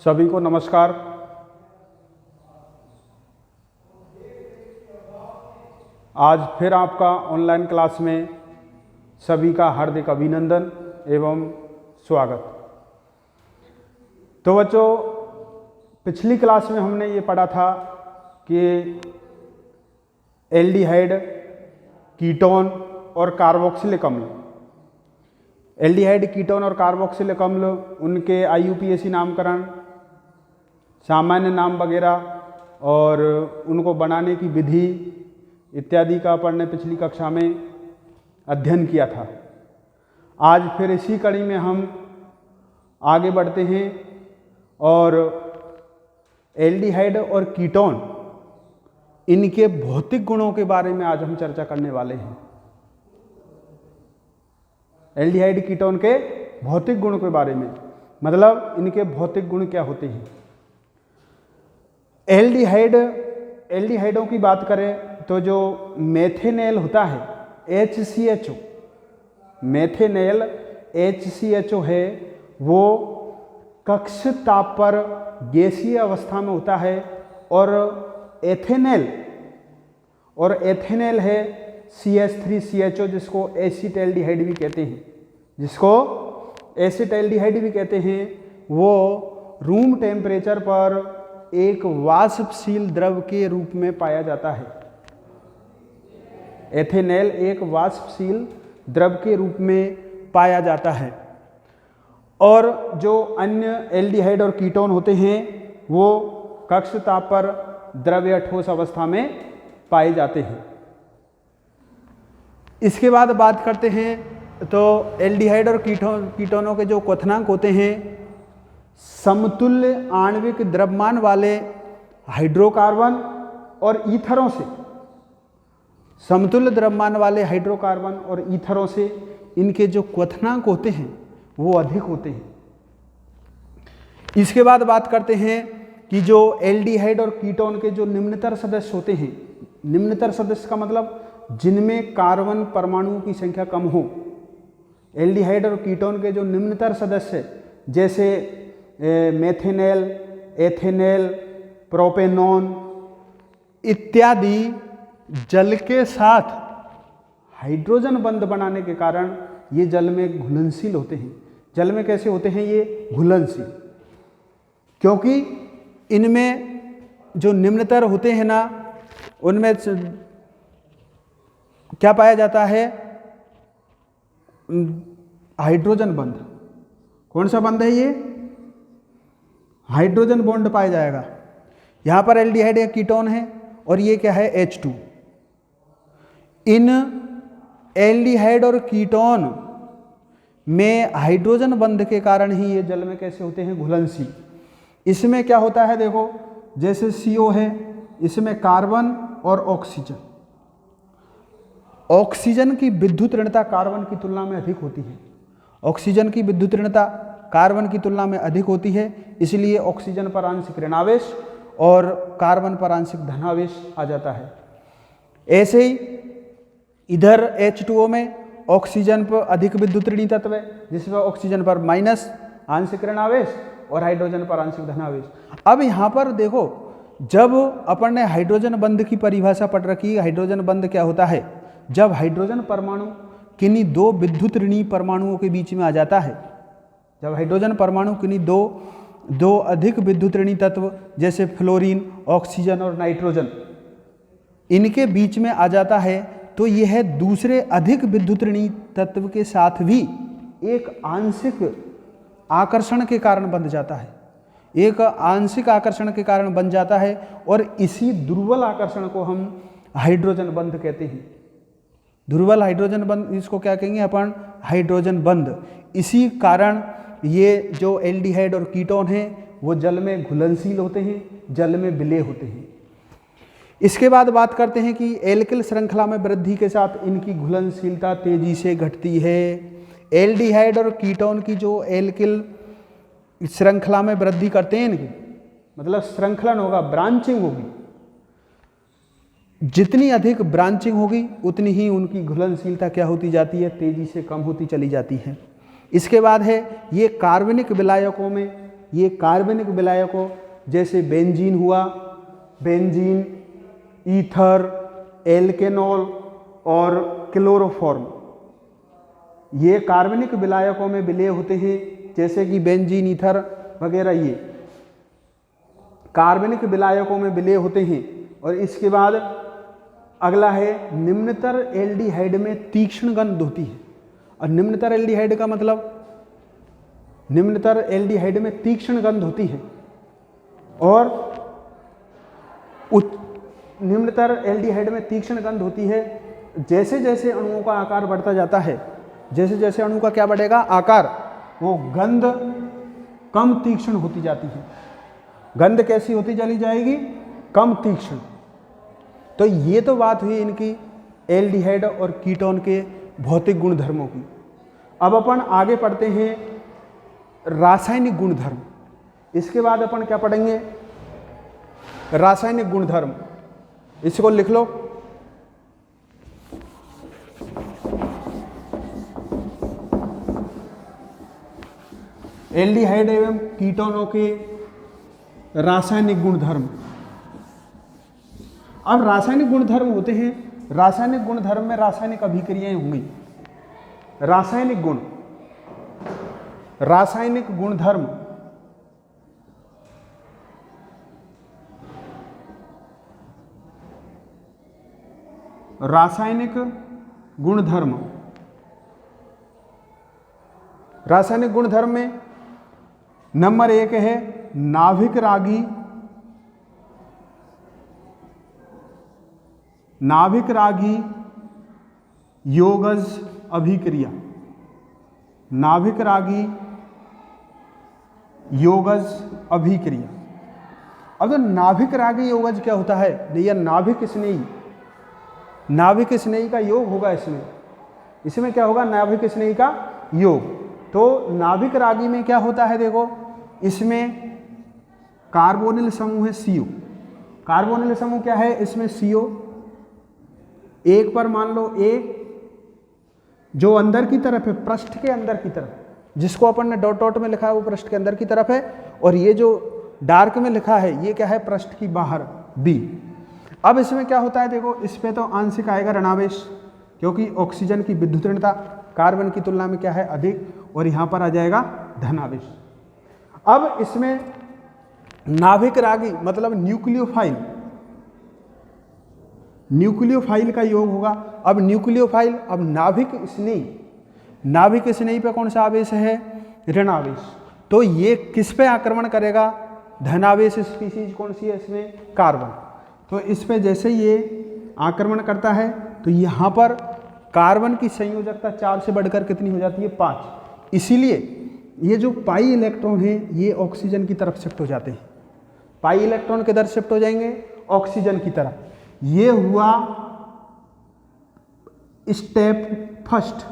सभी को नमस्कार। आज फिर आपका ऑनलाइन क्लास में सभी का हार्दिक अभिनंदन एवं स्वागत। तो बच्चों, पिछली क्लास में हमने ये पढ़ा था कि एल्डिहाइड, कीटोन और कार्बोक्सिलिक अम्ल, एल्डिहाइड, कीटोन और कार्बोक्सिलिक अम्ल, उनके IUPAC नामकरण, सामान्य नाम वगैरह और उनको बनाने की विधि इत्यादि का अपन ने पिछली कक्षा में अध्ययन किया था। आज फिर इसी कड़ी में हम आगे बढ़ते हैं और एल्डिहाइड और कीटोन, इनके भौतिक गुणों के बारे में आज हम चर्चा करने वाले हैं। एल्डिहाइड, कीटोन के भौतिक गुण के बारे में, मतलब इनके भौतिक गुण क्या होते हैं। एल्डिहाइडों की बात करें तो जो मेथेनेल होता है, HCHO, मेथेनेल HCHO है, वो कक्ष ताप पर गैसीय अवस्था में होता है। और एथेनेल है CH3CHO, जिसको एसिटैल्डिहाइड भी कहते हैं, वो रूम टेम्परेचर पर एक वाष्पशील द्रव के रूप में पाया जाता है। एथेनेल एक वाष्पशील द्रव के रूप में पाया जाता है। और जो अन्य एल्डिहाइड और कीटोन होते हैं वो कक्ष ताप पर द्रव या ठोस अवस्था में पाए जाते हैं। इसके बाद बात करते हैं तो एल्डिहाइड और कीटोनों के जो क्वथनांक होते हैं, समतुल्य आणविक द्रव्यमान वाले हाइड्रोकार्बन और ईथरों से, समतुल्य द्रव्यमान वाले हाइड्रोकार्बन और ईथरों से इनके जो क्वथनांक होते हैं वो अधिक होते हैं। इसके बाद बात करते हैं कि जो एल्डिहाइड और कीटोन के जो निम्नतर सदस्य होते हैं, निम्नतर सदस्य का मतलब जिनमें कार्बन परमाणुओं की संख्या कम हो। एल्डिहाइड और कीटोन के जो निम्नतर सदस्य जैसे मेथेनेल, एथेनेल, प्रोपेनॉन इत्यादि जल के साथ हाइड्रोजन बंध बनाने के कारण ये जल में घुलनशील होते हैं। जल में कैसे होते हैं ये? घुलनशील, क्योंकि इनमें जो निम्नतर होते हैं ना, उनमें क्या पाया जाता है? हाइड्रोजन बंध। कौन सा बंध है ये? हाइड्रोजन बॉन्ड पाया जाएगा। यहाँ पर एल्डिहाइड या कीटोन है और ये क्या है? H2। इन एल्डिहाइड और कीटोन में हाइड्रोजन बंध के कारण ही ये जल में कैसे होते हैं? घुलनशील। इसमें क्या होता है देखो, जैसे CO है, इसमें कार्बन और ऑक्सीजन, ऑक्सीजन की विद्युत ऋणता कार्बन की तुलना में अधिक होती है। ऑक्सीजन की विद्युत ऋणता कार्बन की तुलना में अधिक होती है, इसलिए ऑक्सीजन पर आंशिक ऋणावेश और कार्बन पर आंशिक धनावेश आ जाता है। ऐसे ही इधर H2O में ऑक्सीजन पर अधिक विद्युत ऋणी तत्व है, जिसमें ऑक्सीजन पर माइनस आंशिक ऋणावेश और हाइड्रोजन पर आंशिक धनावेश। अब यहाँ पर देखो, जब अपन ने हाइड्रोजन बंध की परिभाषा पढ़ रखी है, हाइड्रोजन बंध क्या होता है? जब हाइड्रोजन परमाणु किन्हीं दो विद्युत ऋणी परमाणुओं के बीच में आ जाता है, जब हाइड्रोजन परमाणु किन्हीं दो अधिक विद्युत ऋणी तत्व जैसे फ्लोरीन, ऑक्सीजन और नाइट्रोजन, इनके बीच में आ जाता है, तो यह दूसरे अधिक विद्युत ऋणी तत्व के साथ भी एक आंशिक आकर्षण के कारण बन जाता है, एक आंशिक आकर्षण के कारण बन जाता है। और इसी दुर्बल आकर्षण को हम हाइड्रोजन बंध कहते हैं। दुर्बल हाइड्रोजन बंध, इसको क्या कहेंगे अपन? हाइड्रोजन बंध। इसी कारण ये जो एल्डिहाइड और कीटोन हैं वो जल में घुलनशील होते हैं, जल में विलेय होते हैं। इसके बाद बात करते हैं कि एल्किल श्रृंखला में वृद्धि के साथ इनकी घुलनशीलता तेजी से घटती है। एल्डिहाइड और कीटोन की जो एल्किल श्रृंखला में वृद्धि करते हैं, इनकी मतलब श्रृंखलन होगा, ब्रांचिंग होगी, जितनी अधिक ब्रांचिंग होगी उतनी ही उनकी घुलनशीलता क्या होती जाती है? तेजी से कम होती चली जाती है। इसके बाद है ये कार्बनिक विलायकों में ये कार्बनिक विलायकों जैसे बेंजीन हुआ, बेंजीन, ईथर, एल्केनॉल और क्लोरोफॉर्म, ये कार्बनिक विलायकों में विलय होते हैं, जैसे कि बेंजीन, ईथर वगैरह ये कार्बनिक विलायकों में विलय होते हैं। और इसके बाद अगला है निम्नतर एल्डिहाइड में तीक्ष्ण गंध होती है। और निम्नतर एल्डिहाइड का मतलब, निम्नतर एल्डिहाइड में तीक्ष्ण गंध होती है। और निम्नतर एल्डिहाइड में तीक्ष्ण गंध होती है। जैसे जैसे अणुओं का आकार बढ़ता जाता है, जैसे जैसे अणु का क्या बढ़ेगा आकार, वो गंध कम तीक्ष्ण होती जाती है। गंध कैसी होती चली जाएगी, कम तीक्ष्ण। तो ये तो बात हुई इनकी एल्डिहाइड और कीटोन के भौतिक गुणधर्मों की। अब अपन आगे पढ़ते हैं रासायनिक गुणधर्म। इसके बाद अपन क्या पढ़ेंगे, रासायनिक गुणधर्म। इसको लिख लो, एल्डिहाइड एवं कीटोनों के रासायनिक गुणधर्म। अब रासायनिक गुणधर्म होते हैं, रासायनिक गुणधर्म में रासायनिक अभिक्रियाएं होंगी। रासायनिक गुण, रासायनिक गुणधर्म, रासायनिक गुणधर्म। रासायनिक गुणधर्म में नंबर 1 है नाभिक रागी, नाभिक रागी योगज अभिक्रिया। नाभिक रागी योगज अभिक्रिया। अब तो नाभिक रागी योगज क्या होता है, यह नाभिक स्नेही, नाभिक स्नेही का योग होगा। इसमें क्या होगा, नाभिक स्नेही का योग। तो नाभिक रागी में क्या होता है, देखो इसमें कार्बोनिल समूह है CO। कार्बोनिल समूह क्या है, इसमें CO। एक पर मान लो A, जो अंदर की तरफ है, पृष्ठ के अंदर की तरफ, जिसको अपन ने डॉट डॉट में लिखा है वो पृष्ठ के अंदर की तरफ है। और ये जो डार्क में लिखा है ये क्या है, पृष्ठ की बाहर B। अब इसमें क्या होता है, देखो इस पे तो आंशिक आएगा ऋणावेश, क्योंकि ऑक्सीजन की विद्युत ऋणता कार्बन की तुलना में क्या है, अधिक। और यहाँ पर आ जाएगा धनावेश। अब इसमें नाभिक रागी मतलब न्यूक्लियोफाइल, न्यूक्लियोफाइल का योग होगा। अब न्यूक्लियोफाइल, अब नाभिक स्नेही, नाभिक स्नेही पे कौन सा आवेश है, ऋणावेश। तो ये किस पे आक्रमण करेगा, धनावेश स्पीसीज कौन सी है इसमें, कार्बन। तो इस पे जैसे ये आक्रमण करता है तो यहाँ पर कार्बन की संयोजकता 4 से बढ़कर कितनी हो जाती है, 5। इसीलिए ये जो पाई इलेक्ट्रॉन है ये ऑक्सीजन की तरफ शिफ्ट हो जाते हैं। पाई इलेक्ट्रॉन किधर शिफ्ट हो जाएंगे, ऑक्सीजन की तरफ। ये हुआ स्टेप फर्स्ट।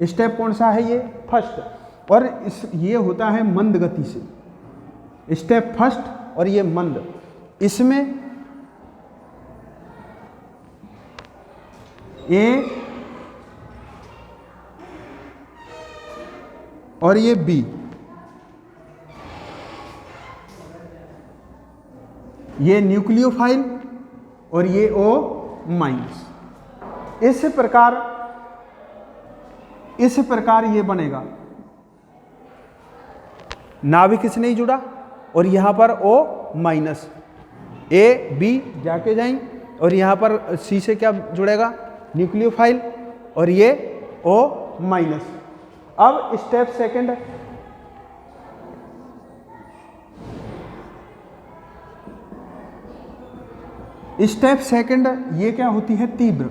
स्टेप कौन सा है, ये फर्स्ट। और ये होता है मंद गति से, स्टेप फर्स्ट। और ये मंद, इसमें A और ये B, ये न्यूक्लियोफाइल और ये O-। इस प्रकार ये बनेगा। नाभिक से नहीं जुड़ा और यहाँ पर O-, A B जाके जाएंगे। और यहाँ पर C से क्या जुड़ेगा, न्यूक्लियोफाइल। और ये O-। अब स्टेप सेकंड, स्टेप सेकंड ये क्या होती है, तीव्र।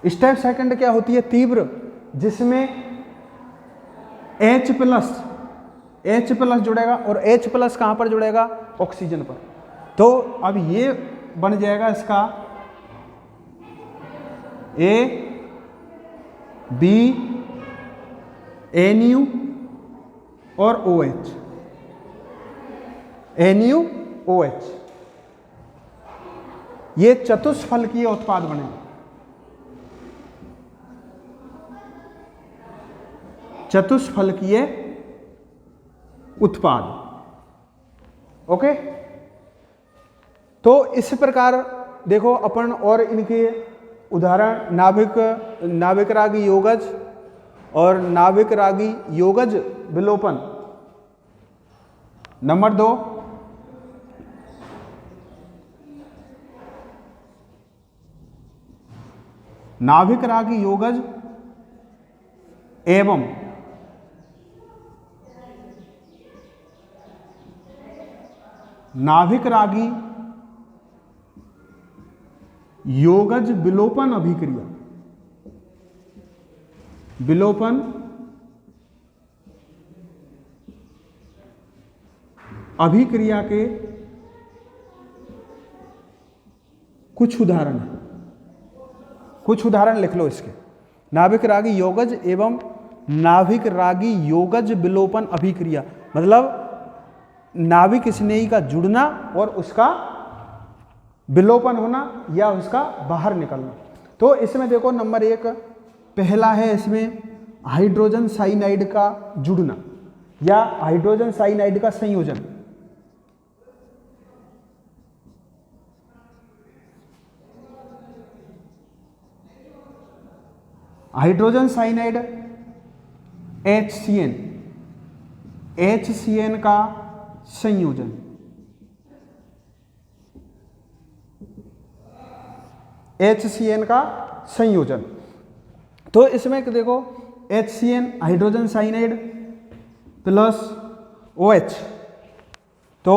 स्टेप सेकंड क्या होती है, तीव्र, जिसमें H+ जुड़ेगा। और H+ कहाँ पर जुड़ेगा, ऑक्सीजन पर। तो अब ये बन जाएगा इसका A B Nu और OH, NuOH। ये चतुष्फलकीय उत्पाद बनेगा। चतुष्फलकीय उत्पाद। ओके, तो इस प्रकार देखो अपन और इनके उदाहरण नाभिक रागी योगज और नाभिक रागी योगज विलोपन। नंबर 2, नाभिक रागी योगज एवं नाभिक रागी योगज विलोपन अभिक्रिया। विलोपन अभिक्रिया के कुछ उदाहरण हैं। कुछ उदाहरण लिख लो इसके। नाभिक रागी योगज एवं नाभिक रागी योगज विलोपन अभिक्रिया, मतलब नाभिक स्नेही का जुड़ना और उसका विलोपन होना या उसका बाहर निकलना। तो इसमें देखो नंबर 1 पहला है, इसमें हाइड्रोजन साइनाइड का जुड़ना या हाइड्रोजन साइनाइड का संयोजन। हाइड्रोजन साइनाइड HCN का संयोजन। HCN का संयोजन। तो इसमें देखो HCN hydrogen cyanide plus OH, तो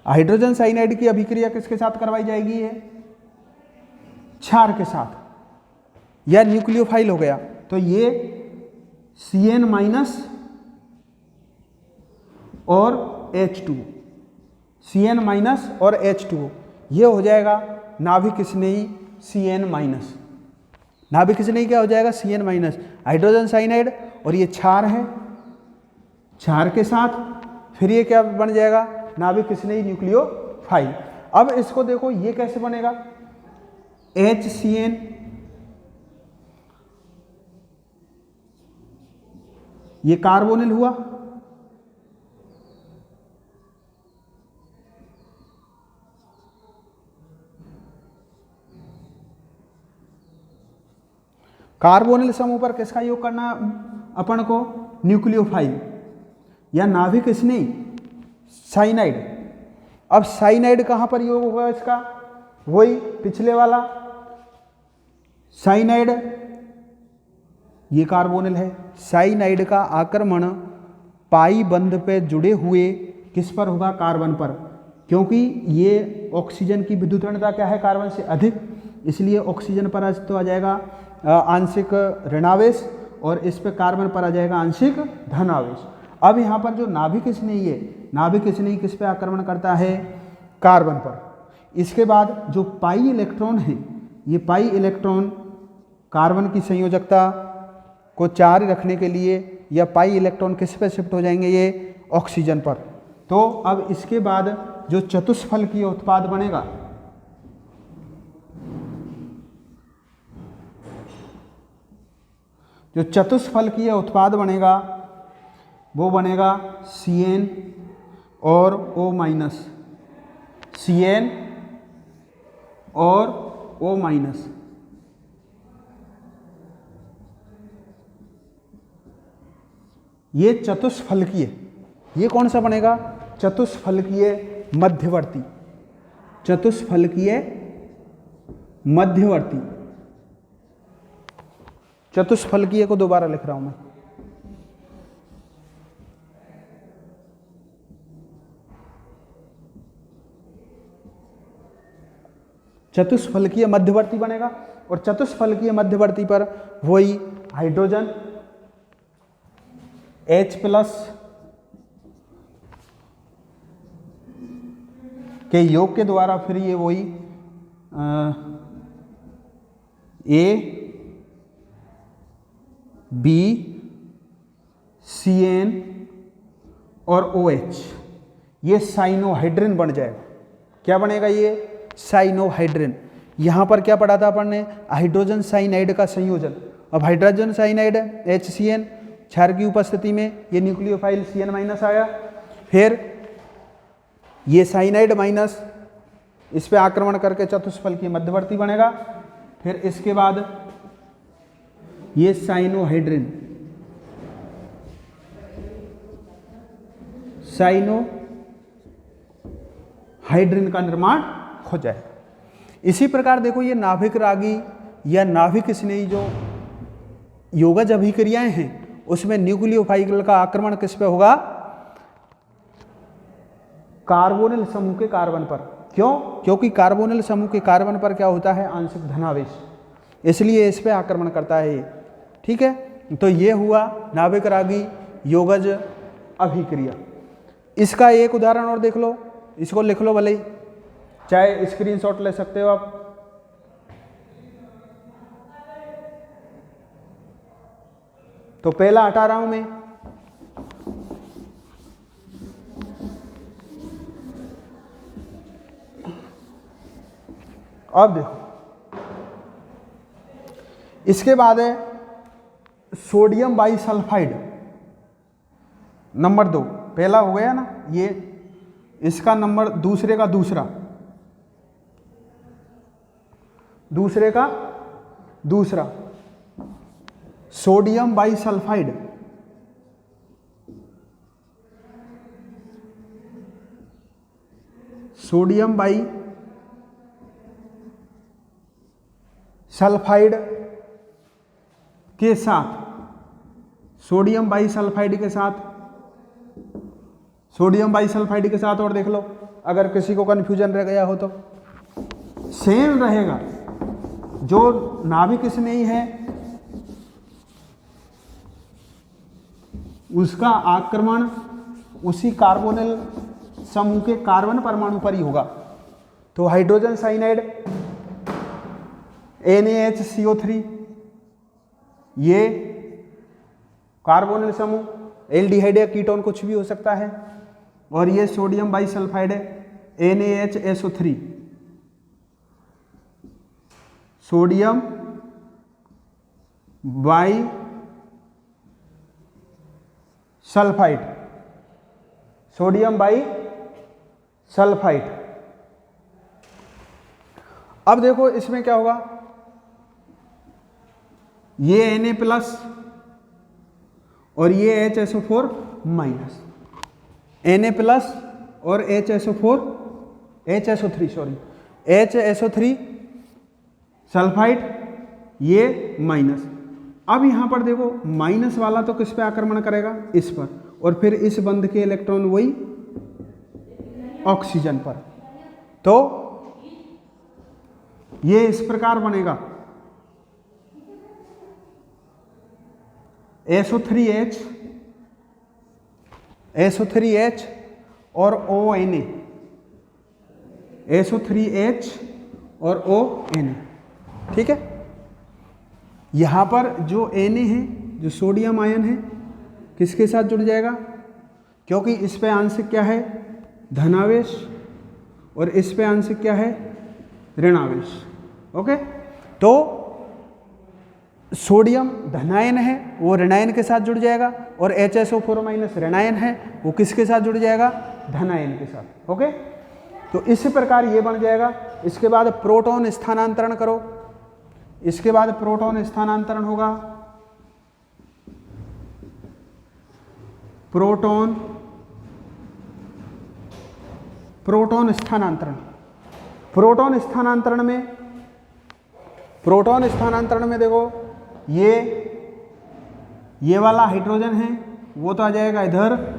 हाइड्रोजन साइनाइड की अभिक्रिया किसके साथ करवाई जाएगी? ये क्षार के साथ या न्यूक्लियोफाइल हो गया, तो ये CN- और H2, CN- और H2, ये हो जाएगा नाभिक स्नेही CN-। नाभिक स्नेही क्या हो जाएगा? CN-। हाइड्रोजन साइनाइड और ये क्षार है, क्षार के साथ फिर ये क्या बन जाएगा? नाभिक स्नेही न्यूक्लियोफाइल। अब इसको देखो ये कैसे बनेगा? HCN ये कार्बोनिल हुआ, कार्बोनिल समूह पर किसका योग करना अपन को? न्यूक्लियोफाइल या नाभिक स्नेही साइनाइड। अब साइनाइड कहां पर योग होगा इसका? वही पिछले वाला साइनाइड, ये कार्बोनिल है। साइनाइड का आक्रमण पाई बंध पे जुड़े हुए किस पर होगा? कार्बन पर, क्योंकि ये ऑक्सीजन की विद्युत ऋणता क्या है? कार्बन से अधिक, इसलिए ऑक्सीजन पर तो आ जाएगा आंशिक ऋणावेश और इस पे कार्बन पर आ जाएगा आंशिक धनावेश। अब यहाँ पर जो नाभिक स्नेही है, नाभिक स्नेही किस पे आक्रमण करता है? कार्बन पर। इसके बाद जो पाई इलेक्ट्रॉन है, ये पाई इलेक्ट्रॉन कार्बन की संयोजकता को 4 रखने के लिए या पाई इलेक्ट्रॉन किस पे शिफ्ट हो जाएंगे? ये ऑक्सीजन पर। तो अब इसके बाद जो चतुष्फलकीय उत्पाद बनेगा, जो चतुष्फलकीय उत्पाद बनेगा वो बनेगा CN और O-, CN और O-। ये चतुष्फलकीय, ये कौन सा बनेगा? चतुष्फलकीय मध्यवर्ती। चतुष्फलकीय मध्यवर्ती। चतुष्फलकीय को दोबारा लिख रहा हूं मैं। चतुष्फलकीय मध्यवर्ती बनेगा और चतुष्फलकीय मध्यवर्ती पर वही हाइड्रोजन H+ के योग के द्वारा फिर ये वही A, B, CN और OH, ये साइनोहाइड्रिन बन जाएगा। क्या बनेगा? ये साइनोहाइड्रिन। यहाँ पर क्या पढ़ा था अपन ने? हाइड्रोजन साइनाइड का संयोजन। अब हाइड्रोजन साइनाइड HCN क्षार की उपस्थिति में ये न्यूक्लियोफाइल CN- आया। फिर ये साइनाइड माइनस इस पे आक्रमण करके चतुष्फल की मध्यवर्ती बनेगा। फिर इसके बाद ये साइनोहाइड्रिन, साइनोहाइड्रिन का निर्माण हो जाएगा। इसी प्रकार देखो ये नाभिक रागी या नाभिक स्नेही जो योगज अभिक्रियाएं हैं उसमें न्यूक्लियोफाइल का आक्रमण किस पे होगा? कार्बोनिल समूह के कार्बन पर। क्यों? क्योंकि कार्बोनिल समूह के कार्बन पर क्या होता है? आंशिक धनावेश, इसलिए इस पे आक्रमण करता है ये। ठीक है, तो ये हुआ नाभिक रागी योगज अभिक्रिया। इसका एक उदाहरण और देख लो, इसको लिख लो भले ही, चाहे स्क्रीनशॉट ले सकते हो आप। तो पहला हटा रहा हूं मैं, अब देखो इसके बाद है सोडियम बाइसल्फाइड नंबर 2। पहला हो गया ना ये, इसका नंबर दूसरे का दूसरा सोडियम बाइसल्फाइड, सोडियम बाइसल्फाइड के साथ, सोडियम बाइसल्फाइड के साथ, सोडियम बाइसल्फाइड के साथ और देख लो अगर किसी को कन्फ्यूजन रह गया हो तो सेम रहेगा। जो नाभिक स्नेही है उसका आक्रमण उसी कार्बोनिल समूह के कार्बन परमाणु पर ही होगा। तो हाइड्रोजन साइनाइड NaHCO3 ये कार्बोनिल समूह, एल्डिहाइड या कीटोन कुछ भी हो सकता है, और ये sodium bisulphide NaHSO3, sodium bisulphide, sodium bisulphide. अब देखो इसमें क्या होगा, ये Na प्लस और ये HSO4 माइनस, Na प्लस और HSO3 सल्फाइड ये माइनस। अब यहां पर देखो माइनस वाला तो किस पे आक्रमण करेगा? इस पर, और फिर इस बंध के इलेक्ट्रॉन वही ऑक्सीजन पर। तो ये इस प्रकार बनेगा SO3H और ONA, SO3H और ONA। ठीक है, यहां पर जो Na है, जो सोडियम आयन है, किसके साथ जुड़ जाएगा? क्योंकि इस पे आंशिक क्या है? धनावेश, और इस पे आंशिक क्या है? ऋणावेश। ओके, तो सोडियम धनायन है वो ऋणायन के साथ जुड़ जाएगा, और HSO4 माइनस ऋणायन है वो किसके साथ जुड़ जाएगा? धनायन के साथ। ओके, तो इस प्रकार ये बन जाएगा। इसके बाद प्रोटॉन स्थानांतरण करो, इसके बाद प्रोटॉन स्थानांतरण होगा, प्रोटॉन स्थानांतरण में देखो ये वाला हाइड्रोजन है वो तो आ जाएगा इधर,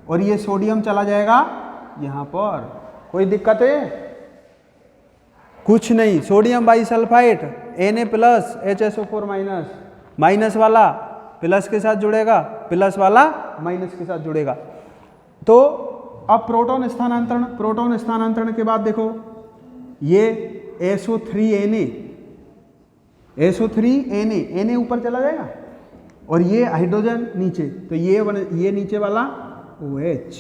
और ये सोडियम चला जाएगा यहां पर। कोई दिक्कत है? कुछ नहीं। Sodium bisulphide Na plus HSO4 minus, minus वाला प्लस के साथ जुड़ेगा, प्लस वाला माइनस के साथ जुड़ेगा। तो अब प्रोटॉन स्थानांतरण के बाद देखो ये SO3Na ऊपर चला जाएगा, और ये हाइड्रोजन नीचे, तो ये नीचे वाला OH,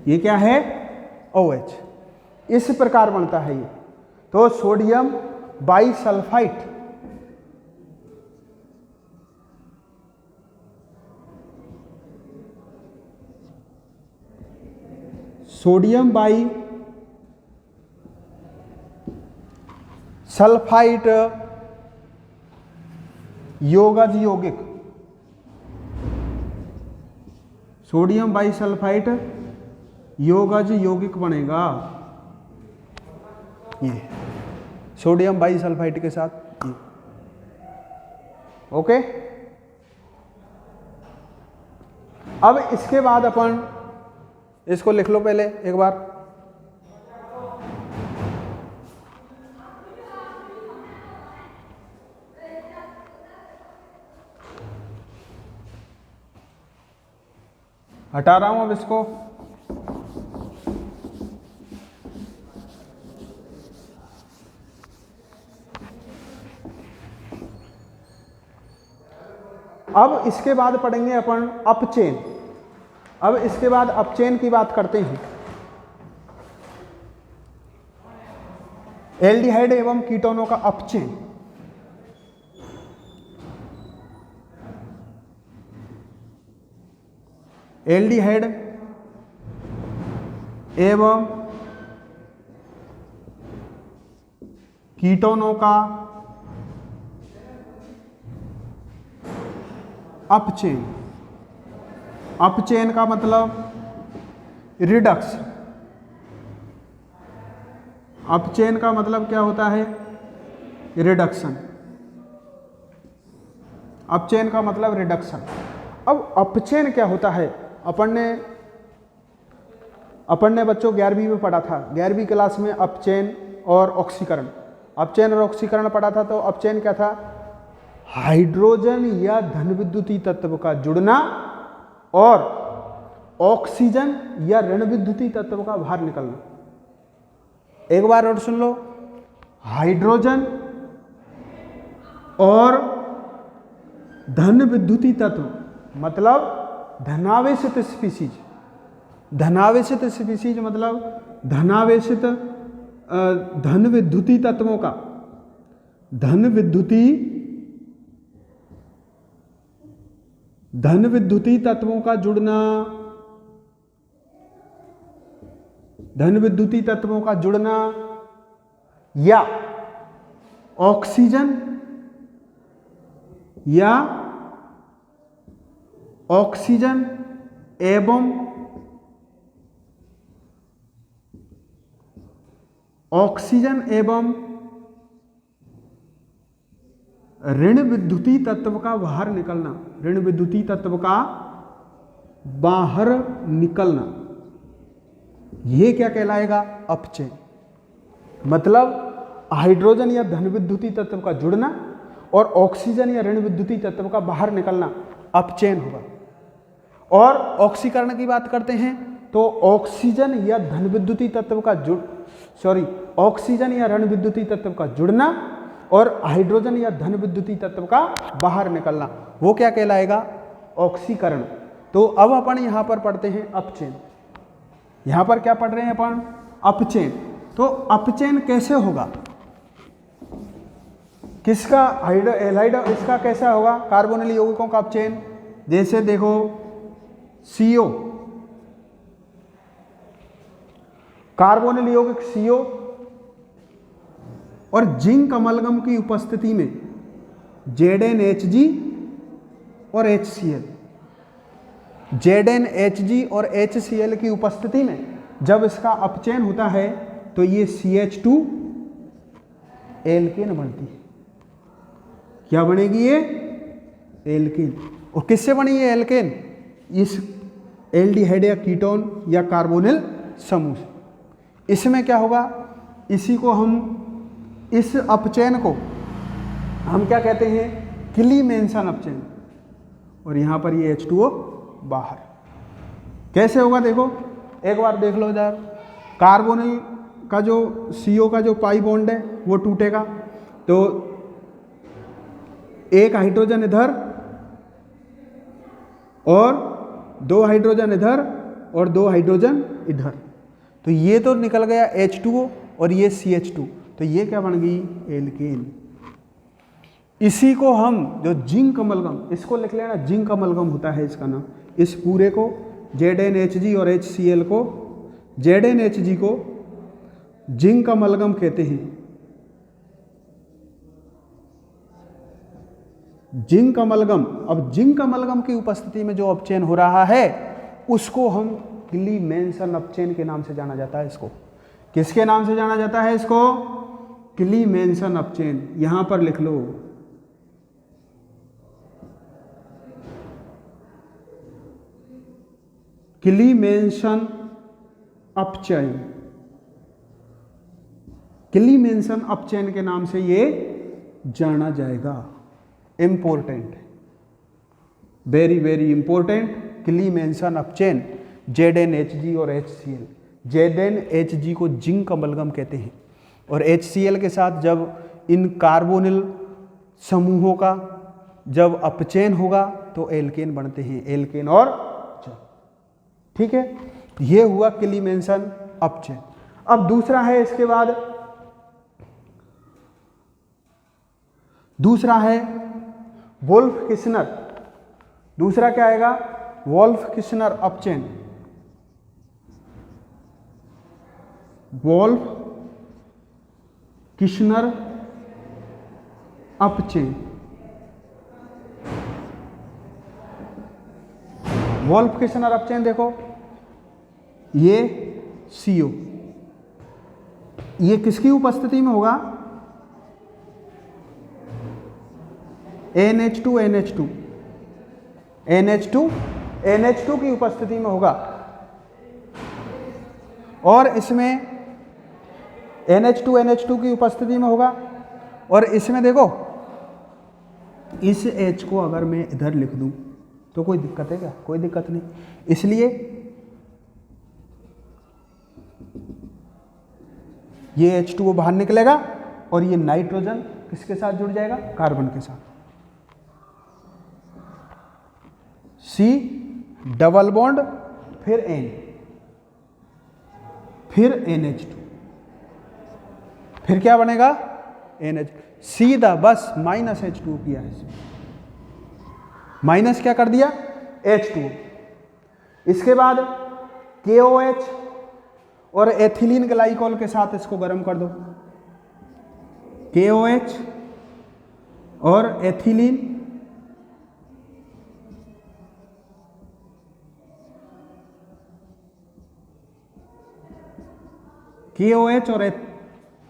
ये क्या है? OH। इस प्रकार बनता है ये। तो sodium bisulphide sodium bisulphide योगज यौगिक, सोडियम बाई सल्फाइड योगज यौगिक बनेगा। ये सोडियम बाई सल्फाइड के साथ ये, ओके। अब इसके बाद अपन इसको लिख लो पहले एक बार। हटा रहा हूं अब इसको। अब इसके बाद पढ़ेंगे अपन अपचेन। अब इसके बाद अपचेन की बात करते हैं। एल्डिहाइड एवं कीटोनों का अपचेन। एल्डिहाइड एवं कीटोनों का अपचेन। अपचेन का मतलब रिडक्स। अपचेन का मतलब क्या होता है? रिडक्शन। अपचेन का मतलब रिडक्शन। अब अपचेन क्या होता है? अपन ने बच्चों 11वीं में पढ़ा था, 11वीं क्लास में अपचेन और ऑक्सीकरण, अपचेन और ऑक्सीकरण पढ़ा था। तो अपचेन क्या था? हाइड्रोजन या धन विद्युतीय तत्व का जुड़ना और ऑक्सीजन या ऋण विद्युतीय तत्व का बाहर निकलना। एक बार और सुन लो, हाइड्रोजन और धन विद्युतीय तत्व मतलब धनावेशित स्पीशीज। धनावेशित स्पीशीज मतलब धनावेशित धन विद्युतीय तत्वों का, धन विद्युतीय तत्वों का जुड़ना, धन विद्युतीय तत्वों का जुड़ना या ऑक्सीजन एवं ऋण विद्युतीय तत्व का बाहर निकलना। ऋण विद्युतीय तत्व का बाहर निकलना, ये क्या कहलाएगा? अपचयन। मतलब हाइड्रोजन या धन विद्युतीय तत्व का जुड़ना और ऑक्सीजन या ऋण विद्युतीय तत्व का बाहर निकलना अपचयन होगा। और ऑक्सीकरण की बात करते हैं तो ऑक्सीजन या धन विद्युतीय तत्व का ऑक्सीजन या ऋण विद्युतीय तत्व का जुड़ना और हाइड्रोजन या धन विद्युतीय तत्व का बाहर निकलना, वो क्या कहलाएगा? ऑक्सीकरण। तो अब अपन यहां पर पढ़ते हैं अपचयन। यहां पर क्या पढ़ रहे हैं अपन? अपचयन। तो अपचयन कैसे होगा? किसका? एल्डिहाइड, इसका कैसा होगा? कार्बोनिल यौगिकों का अपचयन। जैसे देखो CO, कार्बोनिल यौगिक CO और जिंक अमलगम की उपस्थिति में ZnHg और HCl, ZnHg और HCl की उपस्थिति में जब इसका अपचयन होता है तो ये CH2 एल्केन बनती है। क्या बनेगी ये? एल्केन। और किससे बनी ये एल्केन? इस एल्डिहाइड या कीटोन या कार्बोनिल समूह से। इसमें क्या होगा? इसी को हम, इस अपचयन को हम क्या कहते हैं? क्लीमेंसन अपचयन। और यहां पर ये H2O बाहर। कैसे होगा देखो, एक बार देख लो इधर। कार्बोनिल का जो CO का जो पाई बॉन्ड है वो टूटेगा, तो एक हाइड्रोजन इधर और 2 हाइड्रोजन इधर और 2 हाइड्रोजन इधर, तो ये तो निकल गया H2O और ये CH2, तो ये क्या बन गई? एल्केन। इसी को हम जो जिंक अमलगम, इसको लिख लेना, जिंक अमलगम होता है इसका नाम। इस पूरे को ZnHg और HCl को ZnHg को जिंक अमलगम कहते हैं। जिंक अमलगम, अब जिंक अमलगम की उपस्थिति में जो अपचयन हो रहा है उसको हम क्लीमेंसन अपचयन के नाम से जाना जाता है। इसको किसके नाम से जाना जाता है? इसको क्लीमेंसन अपचयन। यहां पर लिख लो, क्लीमेंसन अपचयन। क्लीमेंसन अपचयन के नाम से ये जाना जाएगा। Important, very very important, क्लीमेंसन अपचयन, ZnHg और HCl। ZnHg को जिंक अमलगम कहते हैं और HCl के साथ जब इन कार्बोनिल समूहों का जब अपचयन होगा तो एल्केन बनते हैं, एल्केन और जल। ठीक है, ये हुआ क्लीमेंसन अपचयन। अब दूसरा है, इसके बाद दूसरा है वोल्फ किस्नर। दूसरा क्या आएगा? वोल्फ किस्नर अपचयन। वोल्फ किस्नर अपचयन। वोल्फ किस्नर अपचयन देखो, ये CO, ये किसकी उपस्थिति में होगा? NH2 NH2 की उपस्थिति में होगा और इसमें NH2 की उपस्थिति में होगा और इसमें देखो, इस H को अगर मैं इधर लिख दूं तो कोई दिक्कत है क्या? कोई दिक्कत नहीं। इसलिए ये H2O बाहर निकलेगा और ये नाइट्रोजन किसके साथ जुड़ जाएगा? कार्बन के साथ। C डबल बॉन्ड, फिर N, फिर NH2, फिर क्या बनेगा? NH, सीधा बस माइनस H2O किया है, माइनस क्या कर दिया? H2O। इसके बाद KOH और एथिलीन ग्लाइकोल के साथ इसको गर्म कर दो। KOH और एथिलीन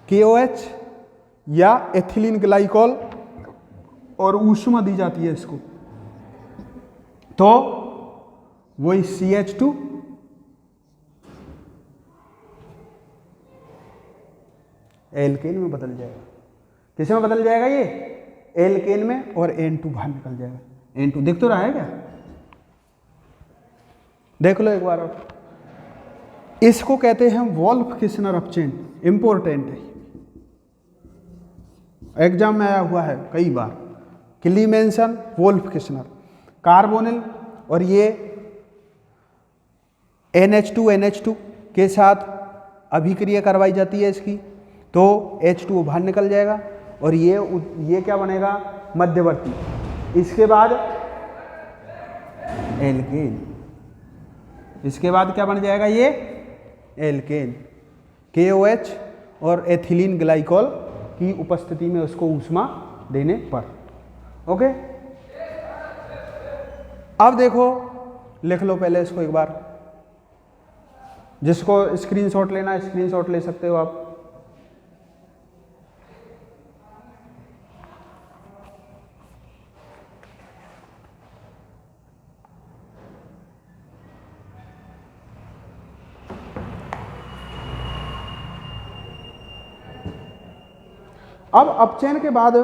KOH या एथिलीन ग्लाइकोल और ऊष्मा दी जाती है इसको, तो वही CH2 एल्केन में बदल जाएगा। किस में बदल जाएगा? ये एल्केन में, और N2 बाहर निकल जाएगा। N2 दिख तो रहा है क्या? देख लो एक बार और। इसको कहते हैं वोल्फ किस्नर अपचयन। इंपॉर्टेंट है, एग्जाम में आया हुआ है कई बार। क्लीमेंसन वोल्फ किस्नर, कार्बोनिल और ये NH2 के साथ अभिक्रिया करवाई जाती है इसकी, तो H2O बाहर निकल जाएगा और ये क्या बनेगा? मध्यवर्ती। इसके बाद एल्केन, इसके बाद क्या बन जाएगा? ये एल्केन। KOH और एथिलीन ग्लाइकोल की उपस्थिति में उसको ऊष्मा देने पर। ओके, अब देखो, लिख लो पहले इसको एक बार। जिसको स्क्रीनशॉट लेना है स्क्रीनशॉट ले सकते हो आप। अब अपचयन के बाद,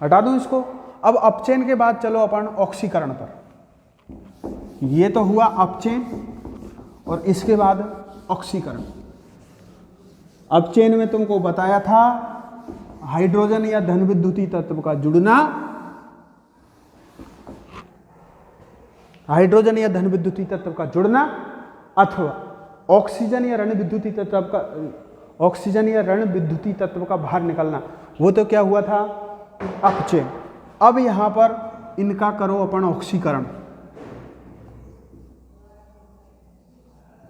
हटा दूं इसको। अब अपचयन के बाद चलो अपन ऑक्सीकरण पर। ये तो हुआ अपचयन और इसके बाद ऑक्सीकरण। अपचयन में तुमको बताया था हाइड्रोजन या धन विद्युतीय तत्व का जुड़ना, हाइड्रोजन या धन विद्युतीय तत्व का जुड़ना अथवा ऑक्सीजन या ऋण विद्युतीय तत्व का, ऑक्सीजन या ऋण विद्युतीय तत्व का बाहर निकलना, वो तो क्या हुआ था? अपचयन। अब यहां पर इनका करो अपन ऑक्सीकरण।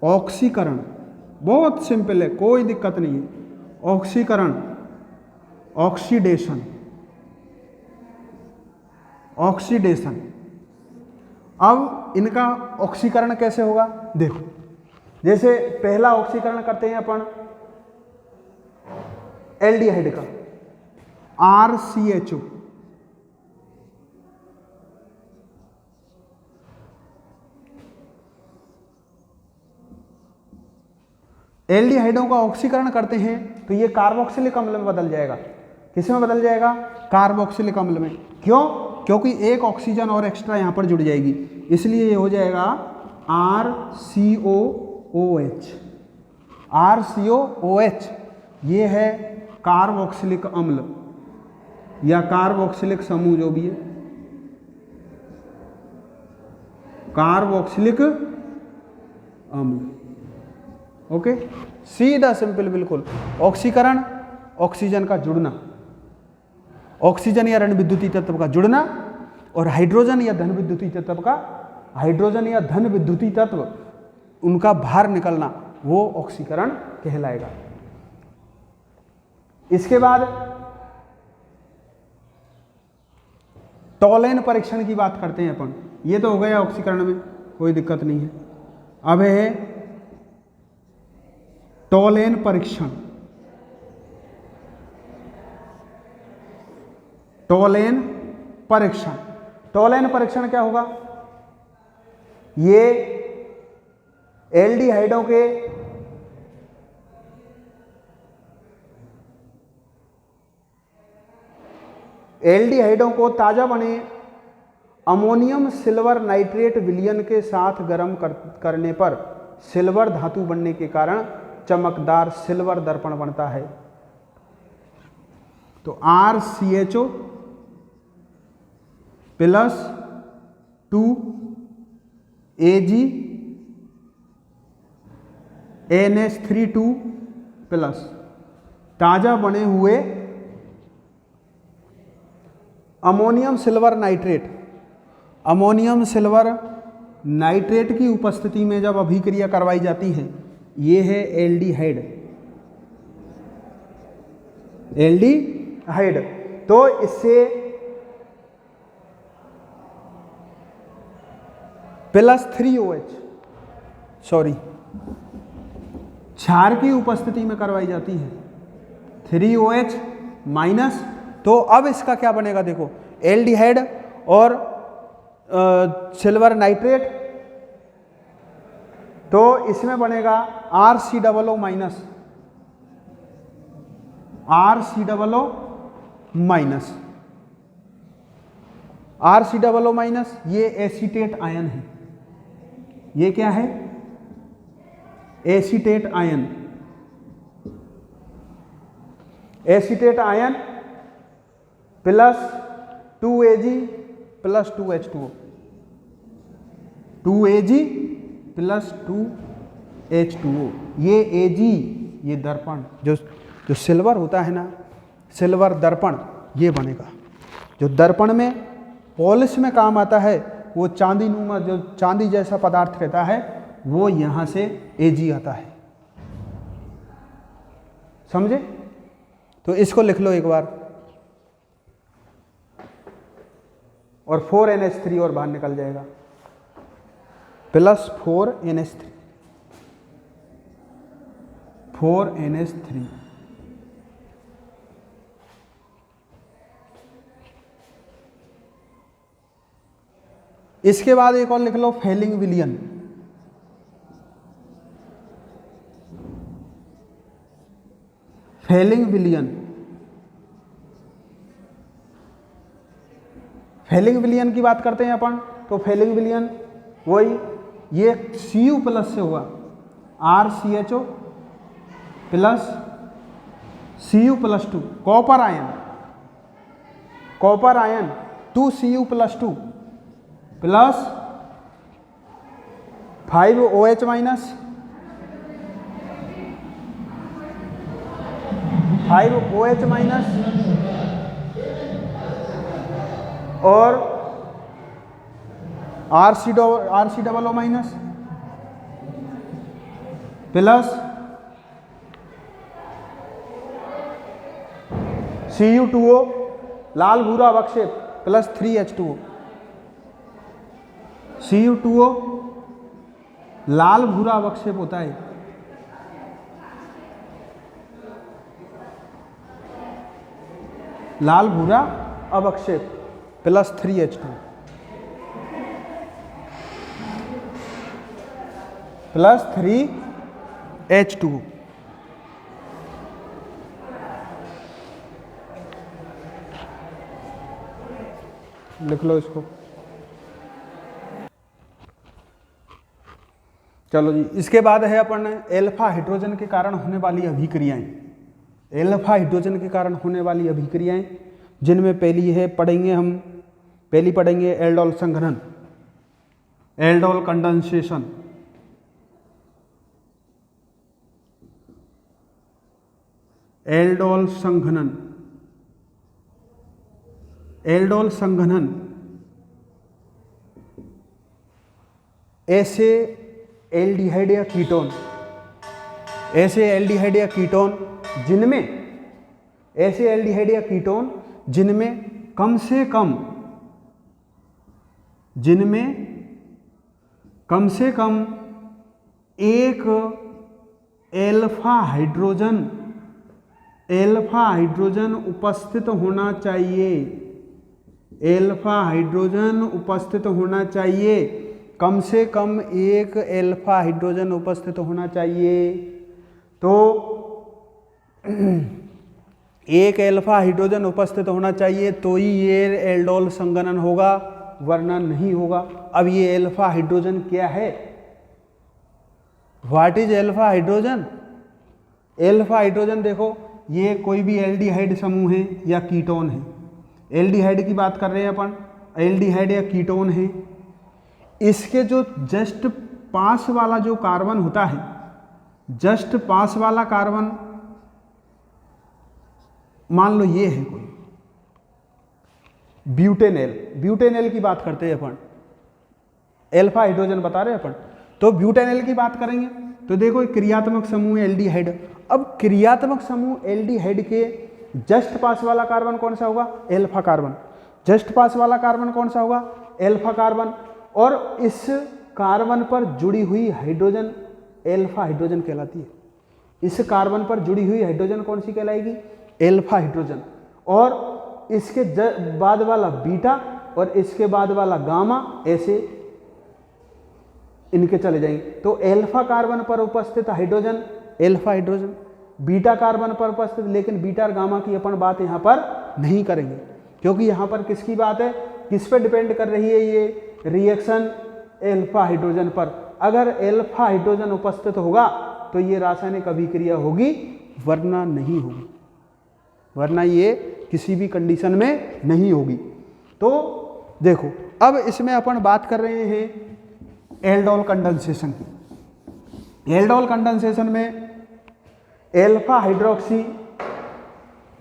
ऑक्सीकरण, बहुत सिंपल है, कोई दिक्कत नहीं है। ऑक्सीकरण, ऑक्सीडेशन, ऑक्सीडेशन। अब इनका ऑक्सीकरण कैसे होगा, देखो जैसे पहला ऑक्सीकरण करते हैं अपन एल्डिहाइड का, RCHO, एल्डिहाइडों का ऑक्सीकरण करते हैं तो ये कार्बोक्सिलिक अम्ल में बदल जाएगा। किस में बदल जाएगा, कार्बोक्सिलिक अम्ल में। क्यों, क्योंकि एक ऑक्सीजन और एक्स्ट्रा यहाँ पर जुड़ जाएगी, इसलिए ये हो जाएगा RCOOH। RCOOH ये है कार्बोक्सिलिक अम्ल या कार्बोक्सिलिक समूह, जो भी है कार्बोक्सिलिक अम्ल। ओके, सीधा सिंपल बिल्कुल। ऑक्सीकरण, ऑक्सीजन का जुड़ना, ऑक्सीजन या ऋण विद्युतीय तत्व का जुड़ना, और हाइड्रोजन या धन विद्युतीय तत्व का, हाइड्रोजन या धन विद्युतीय तत्व उनका बाहर निकलना, वो ऑक्सीकरण कहलाएगा। इसके बाद टॉलेन परीक्षण की बात करते हैं अपन। ये तो हो गया ऑक्सीकरण में, कोई दिक्कत नहीं है। अब है टॉलेन परीक्षण। टॉलेन परीक्षण, टॉलेन परीक्षण क्या होगा, ये एल्डिहाइडों के को ताजा बने अमोनियम सिल्वर नाइट्रेट विलयन के साथ गर्म करने पर सिल्वर धातु बनने के कारण चमकदार सिल्वर दर्पण बनता है। तो RCHO plus 2Ag NH3 plus ताजा बने हुए ammonium silver nitrate, ammonium silver nitrate की उपस्थिति में जब अभिक्रिया करवाई जाती है, ये है एल्डिहाइड, एल्डिहाइड। तो इससे प्लस 3OH, सॉरी क्षार की उपस्थिति में करवाई जाती है, 3OH माइनस। तो अब इसका क्या बनेगा, देखो एल्डिहाइड और सिल्वर नाइट्रेट, तो इसमें बनेगा RCOO minus, RCOO minus, RCOO minus. ये एसीटेट आयन है, ये क्या है, acetate ion, acetate ion plus 2Ag plus 2H2O, 2Ag plus 2H2O। ये Ag, ये दर्पण जो सिल्वर होता है ना, सिल्वर दर्पण, ये बनेगा। जो दर्पण में पॉलिश में काम आता है, वो चांदी नुमा, जो चांदी जैसा पदार्थ रहता है, वो यहाँ से Ag आता है। समझे? तो इसको लिख लो एक बार, और 4NH3 और बाहर निकल जाएगा, प्लस 4NH3, 4NH3। इसके बाद एक और लिख लो, फेलिंग विलियन। फेलिंग विलियन, फेलिंग विलियन की बात करते हैं अपन, तो फेलिंग विलियन वही, ये Cu प्लस से हुआ, RCHO plus Cu plus 2, copper ion, copper ion 2Cu plus 2 plus 5OH minus, 5OH minus, और RCOO माइनस, प्लस Cu2O लाल भूरा अवक्षेप प्लस 3H2O। Cu2O लाल भूरा अवक्षेप होता है, लाल भूरा अवक्षेप प्लस 3H2 प्लस 3H2। लिख लो इसको। चलो जी, इसके बाद है अपन एल्फा हाइड्रोजन के कारण होने वाली अभिक्रियाएं। एल्फा हाइड्रोजन के कारण होने वाली अभिक्रियाएं, जिनमें पहली है पहली पढ़ेंगे एल्डोल संघनन, एल्डोल कंडेंसेशन, एल्डोल संघनन। एल्डोल संघनन ऐसे एल्डिहाइड या कीटोन, ऐसे एल्डिहाइड या कीटोन जिनमें, ऐसे एल्डिहाइड या कीटोन जिनमें कम से कम एक एल्फा हाइड्रोजन उपस्थित होना चाहिए। एल्फा हाइड्रोजन उपस्थित होना चाहिए, कम से कम एक एल्फा हाइड्रोजन उपस्थित होना चाहिए। तो एक एल्फा हाइड्रोजन उपस्थित होना चाहिए तो ही ये एल्डोल संघनन होगा, वरना नहीं होगा। अब ये एल्फा हाइड्रोजन क्या है? What is alpha hydrogen? Alpha hydrogen देखो, ये कोई भी एल्डिहाइड समूह है या कीटोन है। एल्डिहाइड की बात कर रहे हैं अपन, एल्डिहाइड या कीटोन है, इसके जो जस्ट पास वाला जो कार्बन होता है, जस्ट पास वाला कार्बन मान लो ये है कोई ब्यूटेनेल, ब्यूटेनेल की बात करते हैं अपन, एल्फा हाइड्रोजन बता रहे हैं अपन, तो ब्यूटेनेल की बात करेंगे तो देखो क्रियात्मक समूह एल्डिहाइड। अब क्रियात्मक समूह एल्डिहाइड के जस्ट पास वाला कार्बन कौन सा होगा? Alpha carbon. जस्ट पास वाला कार्बन कौन सा होगा? Alpha carbon. और इस कार्बन पर जुड़ी हुई हाइड्रोजन एल्फा हाइड्रोजन कहलाती है। इस कार्बन पर जुड़ी हुई हाइड्रोजन कौन सी कहलाएगी? Alpha hydrogen. और इसके बाद वाला बीटा और इसके बाद वाला गामा, ऐसे इनके चले जाएंगे। तो एल्फा कार्बन पर उपस्थित hydrogen alpha hydrogen, beta carbon पर उपस्थित, लेकिन बीटा और गामा की अपन बात यहाँ पर नहीं करेंगे, क्योंकि यहाँ पर किसकी बात है, किस पे डिपेंड कर रही है ये रिएक्शन? एल्फा हाइड्रोजन पर। अगर एल्फा हाइड्रोजन उपस्थित होगा तो ये रासायनिक अभिक्रिया होगी, वरना नहीं होगी, वरना ये किसी भी कंडीशन में नहीं होगी। तो देखो, अब इसमें अपन बात कर रहे हैं एल्डोल कंडेंसेशन की। एल्डोल कंडेंसेशन में एल्फा हाइड्रोक्सी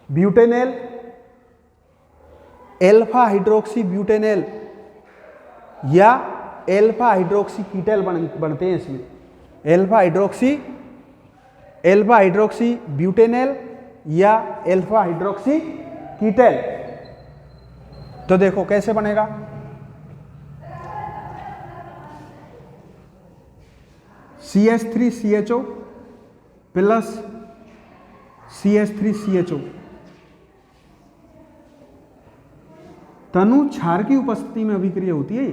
ब्यूटेनेल, एल्फा हाइड्रोक्सी ब्यूटेनेल या एल्फा हाइड्रोक्सी कीटल बनते हैं। इसमें एल्फा हाइड्रोक्सी ब्यूटेनेल या एल्फा हाइड्रोक्सी कीटल। तो देखो कैसे बनेगा, CH3CHO प्लस CH3CHO, तनु क्षार की उपस्थिति में अभिक्रिया होती है। ये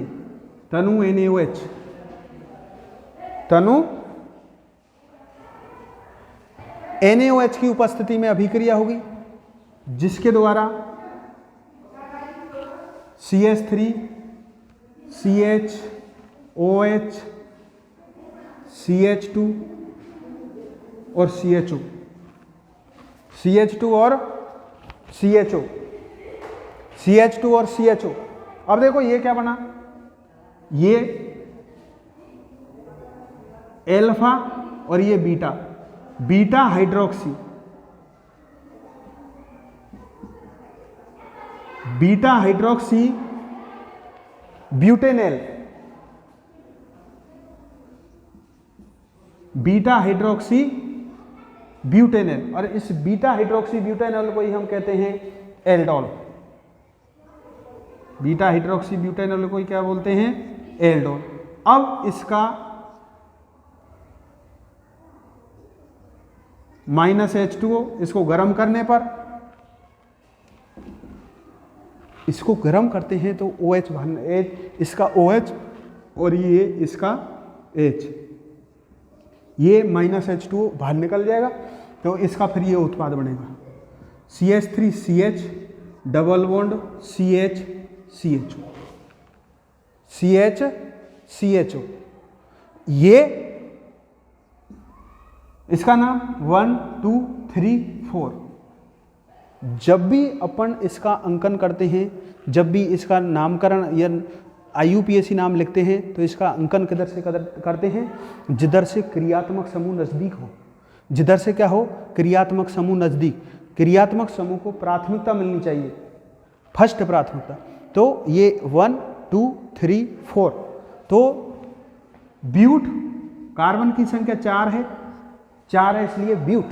तनु NaOH, तनु NaOH की उपस्थिति में अभिक्रिया होगी, जिसके द्वारा CH3 CHOH CH2 और CHO, CH2 और CHO, CH2 और CHO। अब देखो ये क्या बना, ये एल्फा और ये beta, beta hydroxy, beta hydroxy butanal, beta hydroxy butanol, और इस बीटा हाइड्रोक्सी ब्यूटेनॉल को ही हम कहते हैं एल्डोल। बीटा हाइड्रोक्सी ब्यूटेनॉल को ही क्या बोलते हैं? एल्डोल। अब इसका -H2O, इसको गर्म करने पर, इसको गर्म करते हैं तो OH इसका OH और ये इसका H, ये -H2O बाहर निकल जाएगा, तो इसका फिर ये उत्पाद बनेगा CH3CH double bond CH CHCHO। ये इसका नाम 1 2 3 4। जब भी अपन इसका अंकन करते हैं, जब भी इसका नामकरण या IUPAC नाम लिखते हैं, तो इसका अंकन किधर से करते हैं? जिधर से क्रियात्मक समूह नजदीक हो। जिधर से क्या हो? क्रियात्मक समूह नजदीक। क्रियात्मक समूह को प्राथमिकता मिलनी चाहिए, फर्स्ट प्राथमिकता। तो ये 1 2 3 4। तो ब्यूट, कार्बन की संख्या 4 है, 4 है इसलिए ब्यूट।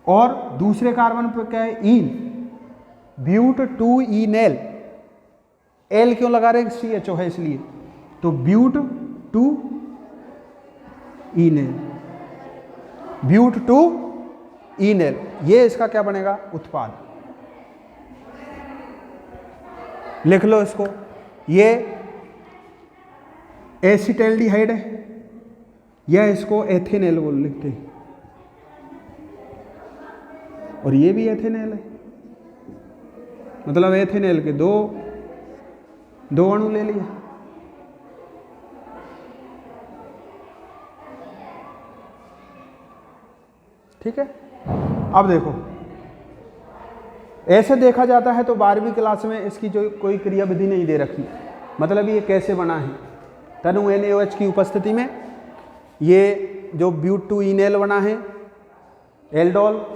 और दूसरे कार्बन पर क्या है? ईन, ब्यूट 2 ईनेल। एल क्यों लगा रहे हैं? CHO है इसलिए। तो ब्यूट 2 ईनेल, ब्यूट 2 ईनेल, ये इसका क्या बनेगा? उत्पाद। लिख लो इसको। ये एसिटाल्डिहाइड है, या इसको एथेनॉल बोल लिखते हैं, और ये भी एथेनॉल है। मतलब एथेनॉल के दो अणु ले लिया। ठीक है। अब देखो, ऐसे देखा जाता है तो 12वीं क्लास में इसकी जो कोई क्रिया विधि नहीं दे रखी, मतलब ये कैसे बना है। तनु NaOH की उपस्थिति में ये जो ब्यूट 2 ईनेल बना है, एल्डोल,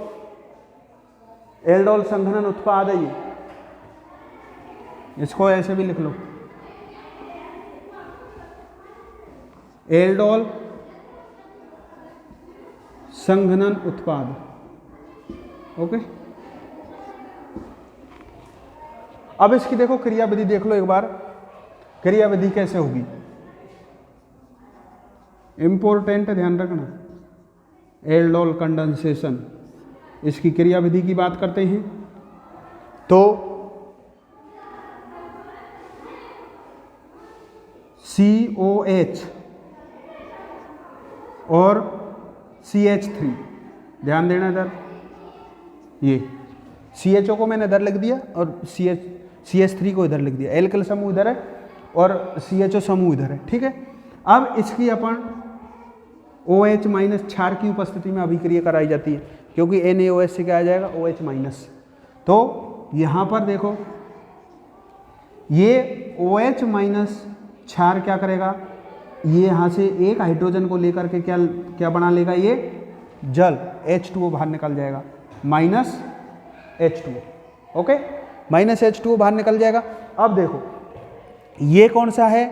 एल्डोल संघनन उत्पाद है ये। इसको ऐसे भी लिख लो, एल्डोल संघनन उत्पाद। ओके। अब इसकी देखो क्रिया विधि देख लो एक बार, क्रिया विधि कैसे होगी। इंपॉर्टेंट ध्यान रखना, एल्डोल कंडेंसेशन, इसकी क्रिया विधि की बात करते हैं तो COH और CH3, ध्यान देना इधर, ये CHO को मैंने इधर लिख दिया और CH3 को इधर लिख दिया। एल्किल समूह इधर है और CHO समूह इधर है। ठीक है। अब इसकी अपन OH माइनस क्षार की उपस्थिति में अभिक्रिया कराई जाती है, क्योंकि NaOH से क्या आ जाएगा? OH minus. तो यहाँ पर देखो, ये OH माइनस क्षार क्या करेगा? ये यहाँ से एक हाइड्रोजन को लेकर के क्या बना लेगा? ये जल H2O बाहर निकल जाएगा, -H2O। ओके, -H2O बाहर निकल जाएगा। अब देखो, ये कौन सा है?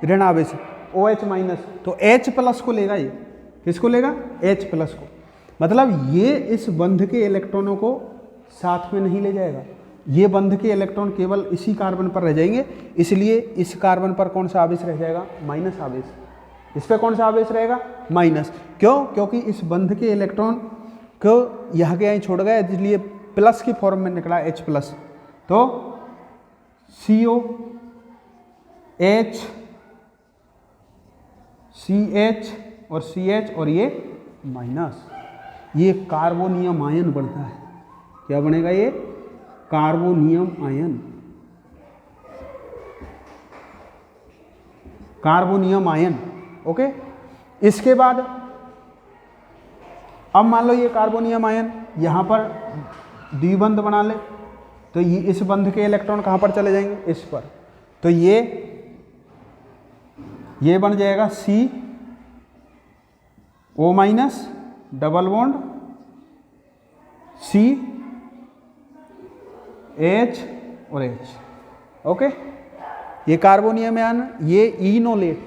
ऋणावेश, OH माइनस, तो H प्लस को लेगा। ये किसको लेगा? H प्लस को। मतलब ये इस बंध के इलेक्ट्रॉनों को साथ में नहीं ले जाएगा, ये बंध के इलेक्ट्रॉन केवल इसी कार्बन पर रह जाएंगे। इसलिए इस कार्बन पर कौन सा आवेश रह जाएगा? माइनस आवेश। इस पर कौन सा आवेश रहेगा? माइनस। क्यों? क्योंकि इस बंध के इलेक्ट्रॉन को यहाँ के यहीं छोड़ गया, इसलिए प्लस की फॉर्म में निकला H प्लस। तो CO H CH और CH और ये माइनस, ये कार्बोनियम आयन बनता है। क्या बनेगा? ये carbonium ion, carbonium ion. Okay. इसके बाद अब मान लो ये कार्बोनियम आयन यहाँ पर द्विबंध बना ले, तो ये इस बंध के इलेक्ट्रॉन कहाँ पर चले जाएंगे? इस पर। तो ये बन जाएगा CO minus double bond C H और H। ओके। ये कार्बोनियम आयन, ये इनोलेट,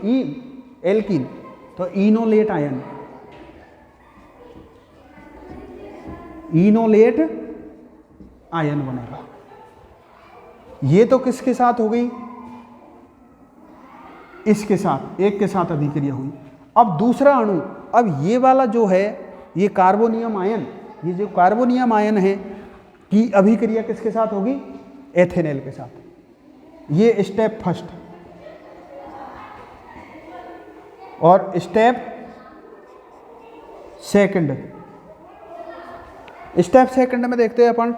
एल्कीन, तो इनोलेट आयन, इनोलेट आयन बनेगा। ये तो किसके साथ हो गई, इसके साथ, एक के साथ अभिक्रिया हुई। अब दूसरा अणु, अब ये वाला जो है ये कार्बोनियम आयन, ये जो कार्बोनियम आयन है की अभिक्रिया किसके साथ होगी, एथेनॉल के साथ। ये स्टेप फर्स्ट। और स्टेप सेकंड, स्टेप सेकंड में देखते हैं अपन,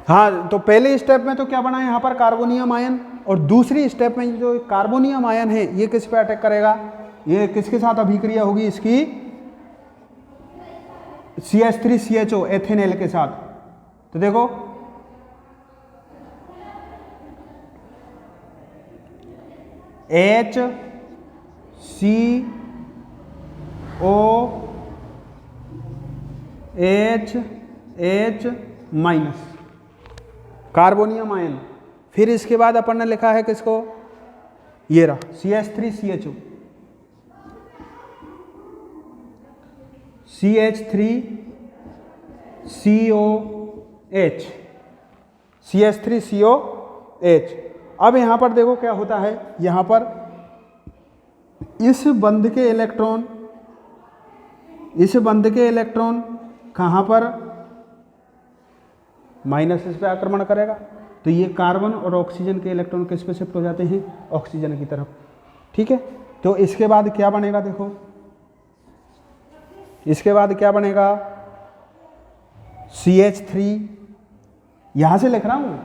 हाँ तो पहले स्टेप में तो क्या बना है यहाँ पर कार्बोनियम आयन, और दूसरी स्टेप में जो कार्बोनियम आयन है ये किस पे अटैक करेगा, ये किसके साथ अभिक्रिया होगी इसकी, CH3CHO एथेनॉल के साथ। तो देखो HCOH माइनस कार्बोनियम आयन। फिर इसके बाद अपन ने लिखा है किसको, ये रहा CH3CHO, CH3COH, CH3COH। अब यहां पर देखो क्या होता है, यहां पर इस बंध के इलेक्ट्रॉन, इस बंध के इलेक्ट्रॉन कहां पर माइनस इस पे आक्रमण करेगा, तो ये कार्बन और ऑक्सीजन के इलेक्ट्रॉन किस पे शिफ्ट हो जाते हैं, ऑक्सीजन की तरफ। ठीक है, तो इसके बाद क्या बनेगा, देखो इसके बाद क्या बनेगा, CH3 यहां से लिख रहा हूं,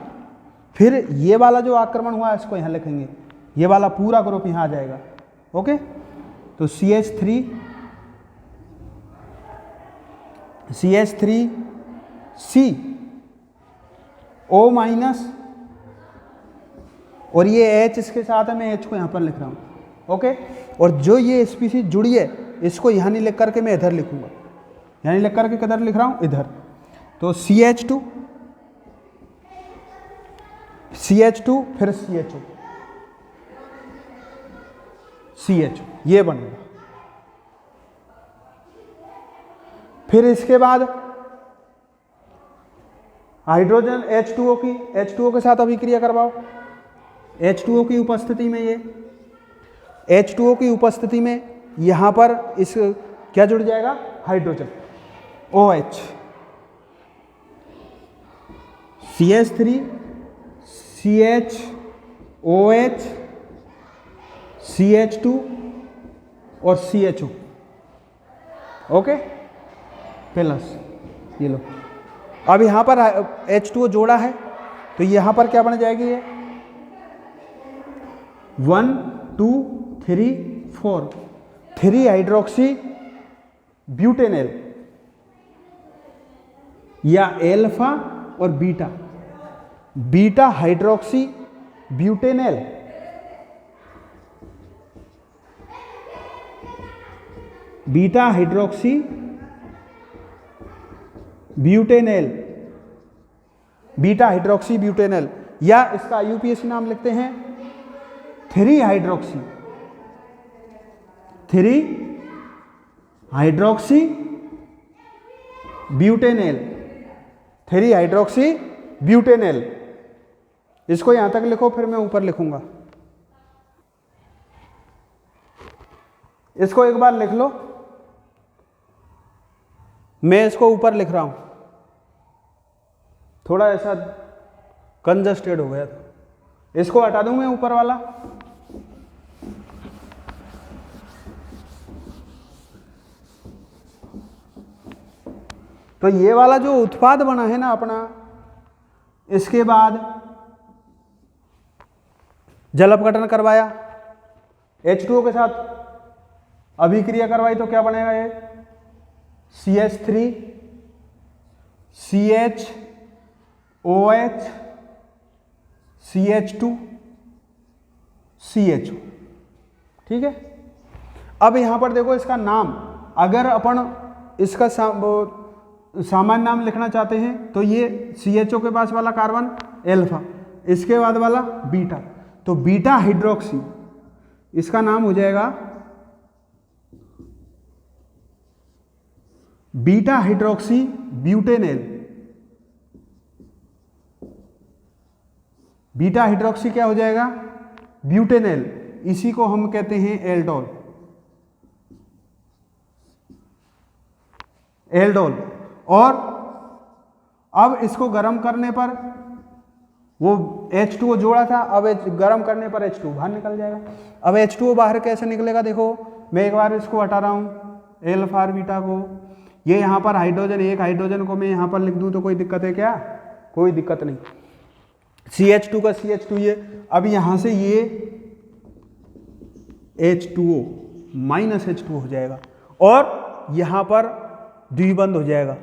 फिर ये वाला जो आक्रमण हुआ इसको यहां लिखेंगे, ये वाला पूरा ग्रुप यहां आ जाएगा। ओके, तो CH3CO माइनस, और ये H इसके साथ है, मैं H को यहां पर लिख रहा हूं। ओके, और जो ये स्पीशीज जुड़ी है इसको यहां नहीं लिख करके मैं इधर लिखूंगा, यहां नहीं लिख करके किधर लिख रहा हूं, इधर। तो CH2 फिर CHO ये बनेगा। फिर इसके बाद हाइड्रोजन H2O के साथ अभिक्रिया करवाओ। H2O की उपस्थिति में, ये H2O की उपस्थिति में यहां पर इस क्या जुड़ जाएगा, hydrogen OH, CH3 CHOH CH2 और CHO। ओके, प्लस ये लो। अब यहां पर H2O जोड़ा है तो यहां पर क्या बन जाएगी, ये 1 2 3 4 3 हाइड्रोक्सी ब्यूटेनॉल, या एल्फा और beta, beta hydroxy butanol, beta hydroxy butanol, beta hydroxy butanol, या इसका IUPAC नाम लिखते हैं 3 हाइड्रोक्सी ब्यूटेनॉल, 3 हाइड्रोक्सी ब्यूटेनॉल। इसको यहां तक लिखो, फिर मैं ऊपर लिखूंगा। इसको एक बार लिख लो, मैं इसको ऊपर लिख रहा हूं, थोड़ा ऐसा कंजस्टेड हो गया था, इसको हटा दूं मैं ऊपर वाला। तो ये वाला जो उत्पाद बना है ना अपना, इसके बाद जल अपघटन करवाया, H2O के साथ अभिक्रिया करवाई, तो क्या बनेगा, ये CH3 CHOH CH2 CHO। ठीक है, अब यहां पर देखो इसका नाम, अगर अपन इसका सामान्य नाम लिखना चाहते हैं तो ये CHO के पास वाला कार्बन एल्फा, इसके बाद वाला बीटा, तो बीटा हाइड्रोक्सी, इसका नाम हो जाएगा beta hydroxy butanal, beta hydroxy क्या हो जाएगा, ब्यूटेनेल, इसी को हम कहते हैं एल्डोल, एल्डोल। और अब इसको गर्म करने पर वो H2O जोड़ा था, अब गर्म करने पर H2O बाहर निकल जाएगा। अब H2O बाहर कैसे निकलेगा, देखो मैं एक बार इसको हटा रहा हूँ, एल्फा और बीटा को, ये यहाँ पर हाइड्रोजन, एक हाइड्रोजन को मैं यहाँ पर लिख दूँ तो कोई दिक्कत है क्या, कोई दिक्कत नहीं। CH2 का CH2 ये, अब यहाँ से ये H2O माइनस H2O हो जाएगा और यहाँ पर द्विबंध हो जाएगा,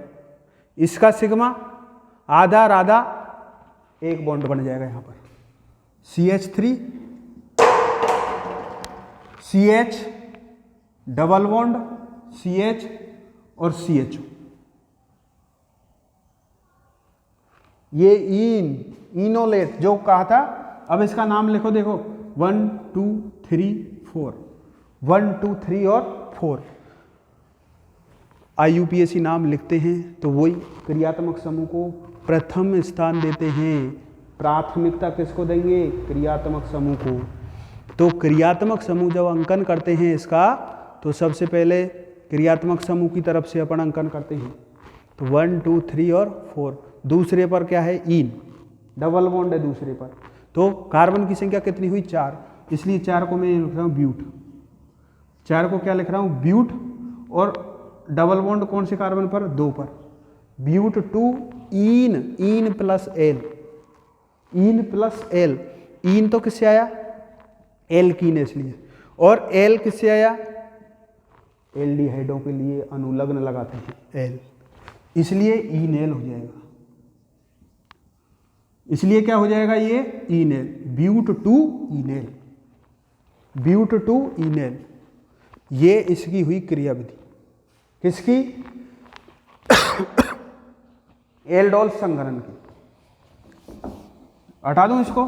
इसका सिग्मा आधा और आधा एक बॉन्ड बन जाएगा यहाँ पर, CH3 CH double bond CH और CHO, ये इनोलेट जो कहा था। अब इसका नाम लिखो, देखो 1 2 3 4, 1 2 3 और 4, IUPAC नाम लिखते हैं तो वही क्रियात्मक समूह को प्रथम स्थान देते हैं। प्राथमिकता किसको देंगे, क्रियात्मक समूह को। तो क्रियात्मक समूह जब अंकन करते हैं इसका, तो सबसे पहले क्रियात्मक समूह की तरफ से अपन अंकन करते हैं, तो 1 2 3 और 4। दूसरे पर क्या है, इन डबल बॉन्ड है दूसरे पर, तो कार्बन की संख्या कितनी हुई, 4, इसलिए 4 को मैं लिख रहा हूँ ब्यूट, 4 को क्या लिख रहा हूँ, ब्यूट। और डबल बॉन्ड कौन से कार्बन पर, 2 पर, but 2 ene plus al, ene plus al, ene तो किससे आया, एल्कीन है इसलिए, और एल किससे आया, एल्डिहाइडों के लिए अनुलग्न लगाते हैं एल, इसलिए इनेल हो जाएगा, इसलिए क्या हो जाएगा ये इनेल, ब्यूट 2 इनेल, ब्यूट 2 इनेल। ये इसकी हुई क्रियाविधि, किसकी, एल्डोल संघनन की। हटा दूं इसको,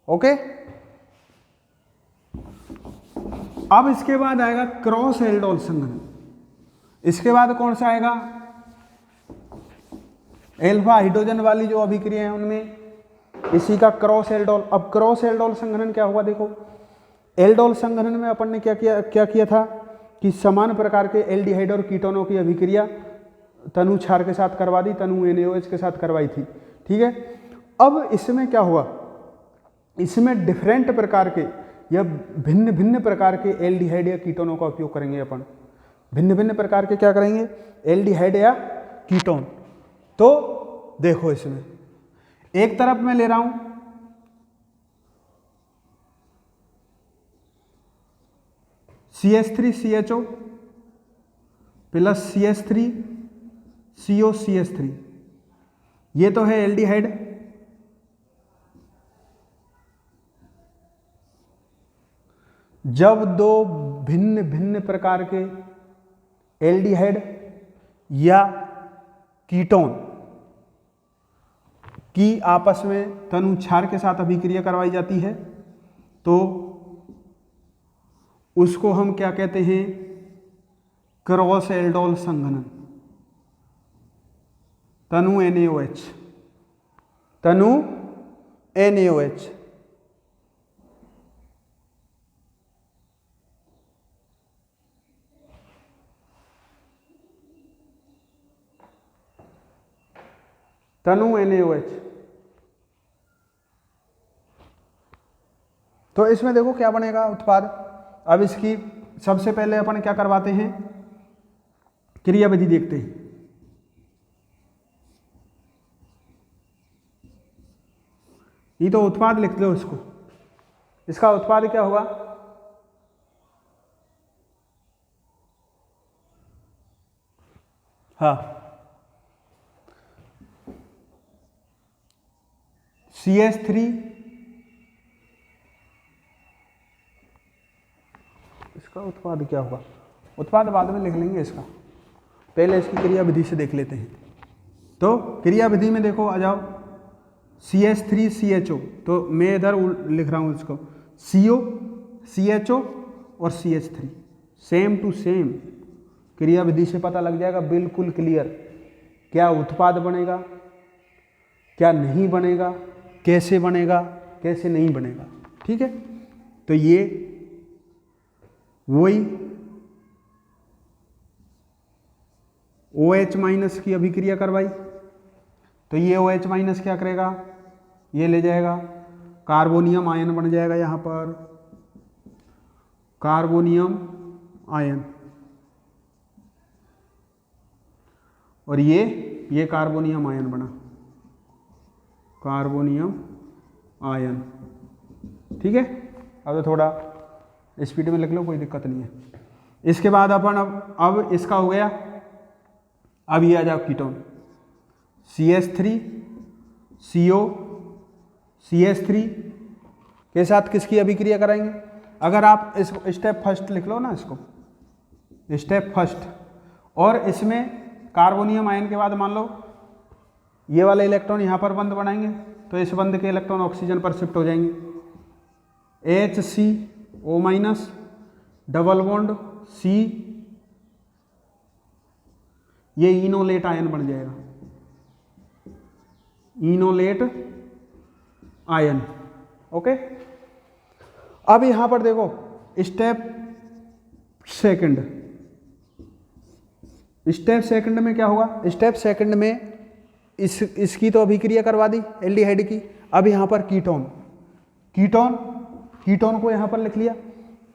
ओके। अब इसके बाद आएगा क्रॉस एल्डोल संघनन, इसके बाद कौन सा आएगा, एल्फा हाइड्रोजन वाली जो अभिक्रिया है उनमें इसी का क्रॉस एल्डोल। अब क्रॉस एल्डोल संघनन क्या हुआ, देखो एल्डोल संघनन में अपन ने क्या किया था कि समान प्रकार के एल्डिहाइड और कीटोनों की अभिक्रिया तनु क्षार के साथ करवा दी, तनु NaOH के साथ करवाई थी, ठीक है। अब इसमें क्या हुआ, इसमें डिफरेंट प्रकार के या भिन्न भिन्न प्रकार के एल्डिहाइड या कीटोनों का उपयोग करेंगे अपन, भिन्न भिन्न प्रकार के क्या करेंगे, एल्डिहाइड या कीटोन। तो देखो इसमें एक तरफ मैं ले रहा हूं CH3CHO प्लस CH3COCH3, ये तो है एल्डिहाइड, जब दो भिन्न भिन्न प्रकार के एल्डिहाइड या कीटोन की आपस में तनु क्षार के साथ अभिक्रिया करवाई जाती है, तो उसको हम क्या कहते हैं, क्रॉस एल्डोल संघनन, तनु NaOH, तनु NaOH। तनु NaOH। तो इसमें देखो क्या बनेगा उत्पाद। अब इसकी सबसे पहले अपन क्या करवाते हैं, क्रियाविधि देखते हैं। ये तो उत्पाद लिख लो इसको, इसका उत्पाद क्या होगा, हाँ CH3 इसका उत्पाद क्या होगा, उत्पाद बाद में लिख लेंगे इसका, पहले इसकी क्रियाविधि से देख लेते हैं। तो क्रिया विधि में देखो आ जाओ, CH3CHO, तो मैं इधर लिख रहा हूँ इसको CO CHO और CH3, सेम टू सेम क्रिया विधि से पता लग जाएगा बिल्कुल क्लियर, क्या उत्पाद बनेगा, क्या नहीं बनेगा, कैसे बनेगा, कैसे नहीं बनेगा। ठीक है, तो ये वही OH माइनस की अभिक्रिया करवाई, तो ये OH माइनस क्या करेगा, ये ले जाएगा कार्बोनियम आयन बन जाएगा, यहाँ पर कार्बोनियम आयन, और ये कार्बोनियम आयन बना, कार्बोनियम आयन। ठीक है, अब तो थोड़ा स्पीड में लिख लो, कोई दिक्कत नहीं है। इसके बाद अपन अब इसका हो गया, अब ये आ जाओ कीटोन, CH3CO CH3 के साथ किसकी अभिक्रिया कराएंगे। अगर आप इस स्टेप फर्स्ट लिख लो ना, इसको स्टेप फर्स्ट, और इसमें कार्बोनियम आयन के बाद मान लो ये वाले इलेक्ट्रॉन यहाँ पर बंद बनाएंगे, तो इस बंद के इलेक्ट्रॉन ऑक्सीजन पर शिफ्ट हो जाएंगे, HCO minus double bond C, ये इनोलेट आयन बन जाएगा, इनोलेट आयन। ओके, अब यहां पर देखो स्टेप सेकंड में क्या होगा, स्टेप सेकंड में इसकी तो अभिक्रिया करवा दी एल्डिहाइड की। अब यहां पर कीटोन को यहां पर लिख लिया,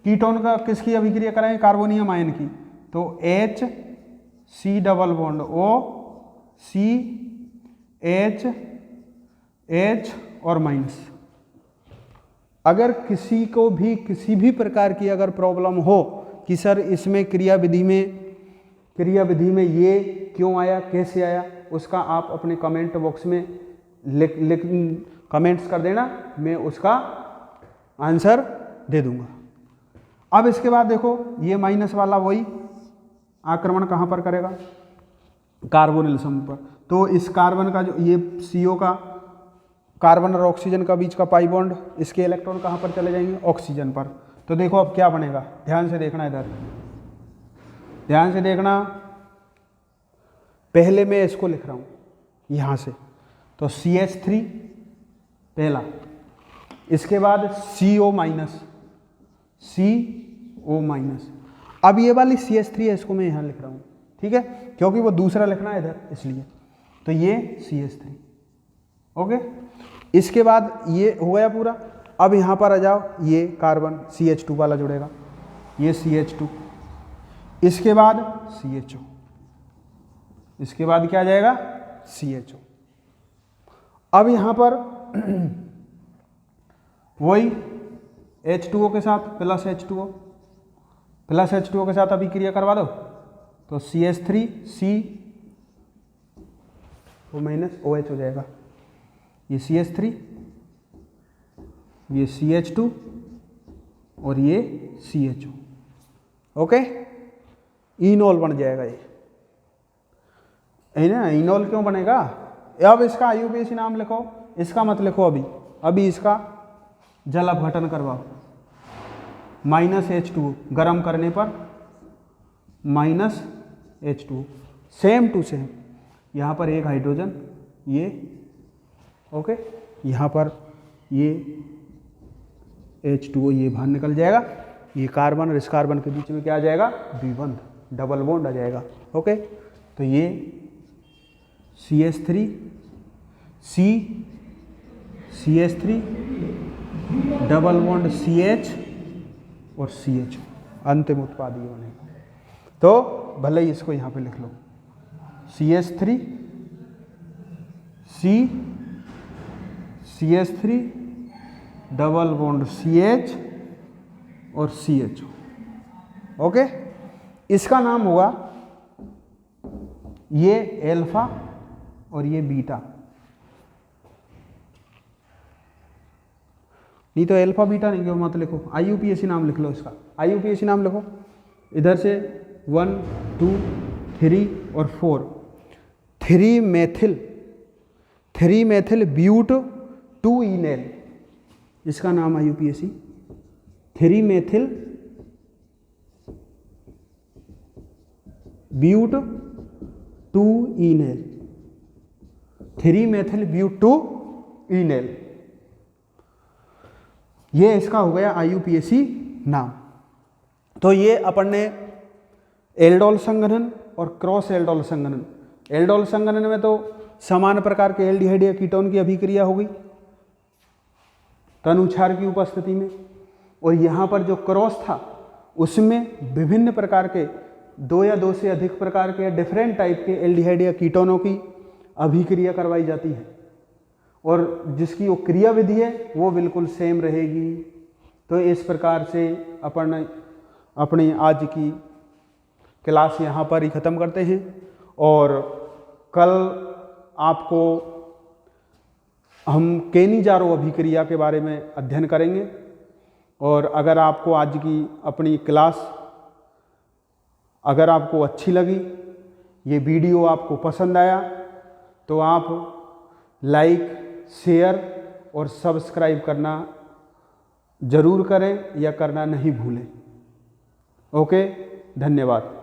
कीटोन का किसकी अभिक्रिया कराएंगे, कार्बोनियम आयन की, तो HC double bond O C H और माइनस। अगर किसी को भी किसी भी प्रकार की अगर प्रॉब्लम हो कि सर इसमें क्रिया विधि में ये क्यों आया, कैसे आया, उसका आप अपने कमेंट बॉक्स में कमेंट्स कर देना, मैं उसका आंसर दे दूंगा। अब इसके बाद देखो ये माइनस वाला वही आक्रमण कहाँ पर करेगा, कार्बोनिल समूह पर। तो इस कार्बन का जो ये CO का कार्बन और ऑक्सीजन का बीच का पाई बॉन्ड, इसके इलेक्ट्रॉन कहाँ पर चले जाएंगे, ऑक्सीजन पर। तो देखो अब क्या बनेगा, ध्यान से देखना, इधर ध्यान से देखना। पहले मैं इसको लिख रहा हूँ यहाँ से, तो CH3 पहला, इसके बाद CO माइनस, अब ये वाली CH3 है, इसको मैं यहाँ लिख रहा हूँ, ठीक है, क्योंकि वो दूसरा लिखना है इधर इसलिए। तो ये CH3, ओके। इसके बाद ये हो गया पूरा। अब यहाँ पर आ जाओ, ये कार्बन CH2 वाला जुड़ेगा, ये CH2, इसके बाद CHO, इसके बाद क्या आ जाएगा, CHO। अब यहाँ पर वही H2O के साथ प्लस H2O के साथ अभी क्रिया करवा दो, तो CH3CO माइनस OH हो जाएगा, ये CH3, ये CH2 और ये CHO, ओके। इनोल बन जाएगा ये, है ना। इनोल क्यों बनेगा, अब इसका IUPAC नाम लिखो, इसका मत लिखो अभी इसका जल अपघटन करवाओ, -H2O गर्म करने पर -H2O, सेम टू सेम। यहाँ पर एक हाइड्रोजन, ये ओके, यहाँ पर ये H2O ये बाहर निकल जाएगा, ये कार्बन और इस कार्बन के बीच में क्या आ जाएगा, द्विबंध, डबल बॉन्ड आ जाएगा, ओके। तो ये CH3 CH3 double bond CH और CH, अंतिम उत्पाद ये बनेगा। तो भले ही इसको यहाँ पे लिख लो, CH3 CH3 double bond CH और CHO, ओके। इसका नाम होगा ये एल्फा और ये बीटा, नहीं तो एल्फा बीटा नहीं, क्यों मत लिखो, IUPAC नाम लिख लो इसका, IUPAC नाम लिखो, इधर से 1 2 3 और 4, थ्री मेथिल ब्यूट 2 इनेल, इसका नाम है IUPAC 3 methyl but 2 enal, 3 methyl but 2 enal, ये इसका हो गया IUPAC नाम। तो ये अपन ने एल्डोल संघनन और क्रॉस एल्डोल संघनन, एल्डोल संघनन में तो समान प्रकार के एल्डिहाइड या कीटोन की अभिक्रिया होगी तनुच्छार की उपस्थिति में, और यहाँ पर जो क्रॉस था उसमें विभिन्न प्रकार के 2 या 2 से अधिक प्रकार के डिफरेंट टाइप के एल्डिहाइड या कीटोनों की अभिक्रिया करवाई जाती है, और जिसकी वो क्रिया विधि है वो बिल्कुल सेम रहेगी। तो इस प्रकार से अपन अपनी आज की क्लास यहाँ पर ही ख़त्म करते हैं, और कल आपको हम केनी-जारो अभिक्रिया के बारे में अध्ययन करेंगे। और अगर आपको आज की अपनी क्लास अगर आपको अच्छी लगी, ये वीडियो आपको पसंद आया, तो आप लाइक, शेयर और सब्सक्राइब करना ज़रूर करें या करना नहीं भूलें। ओके, धन्यवाद।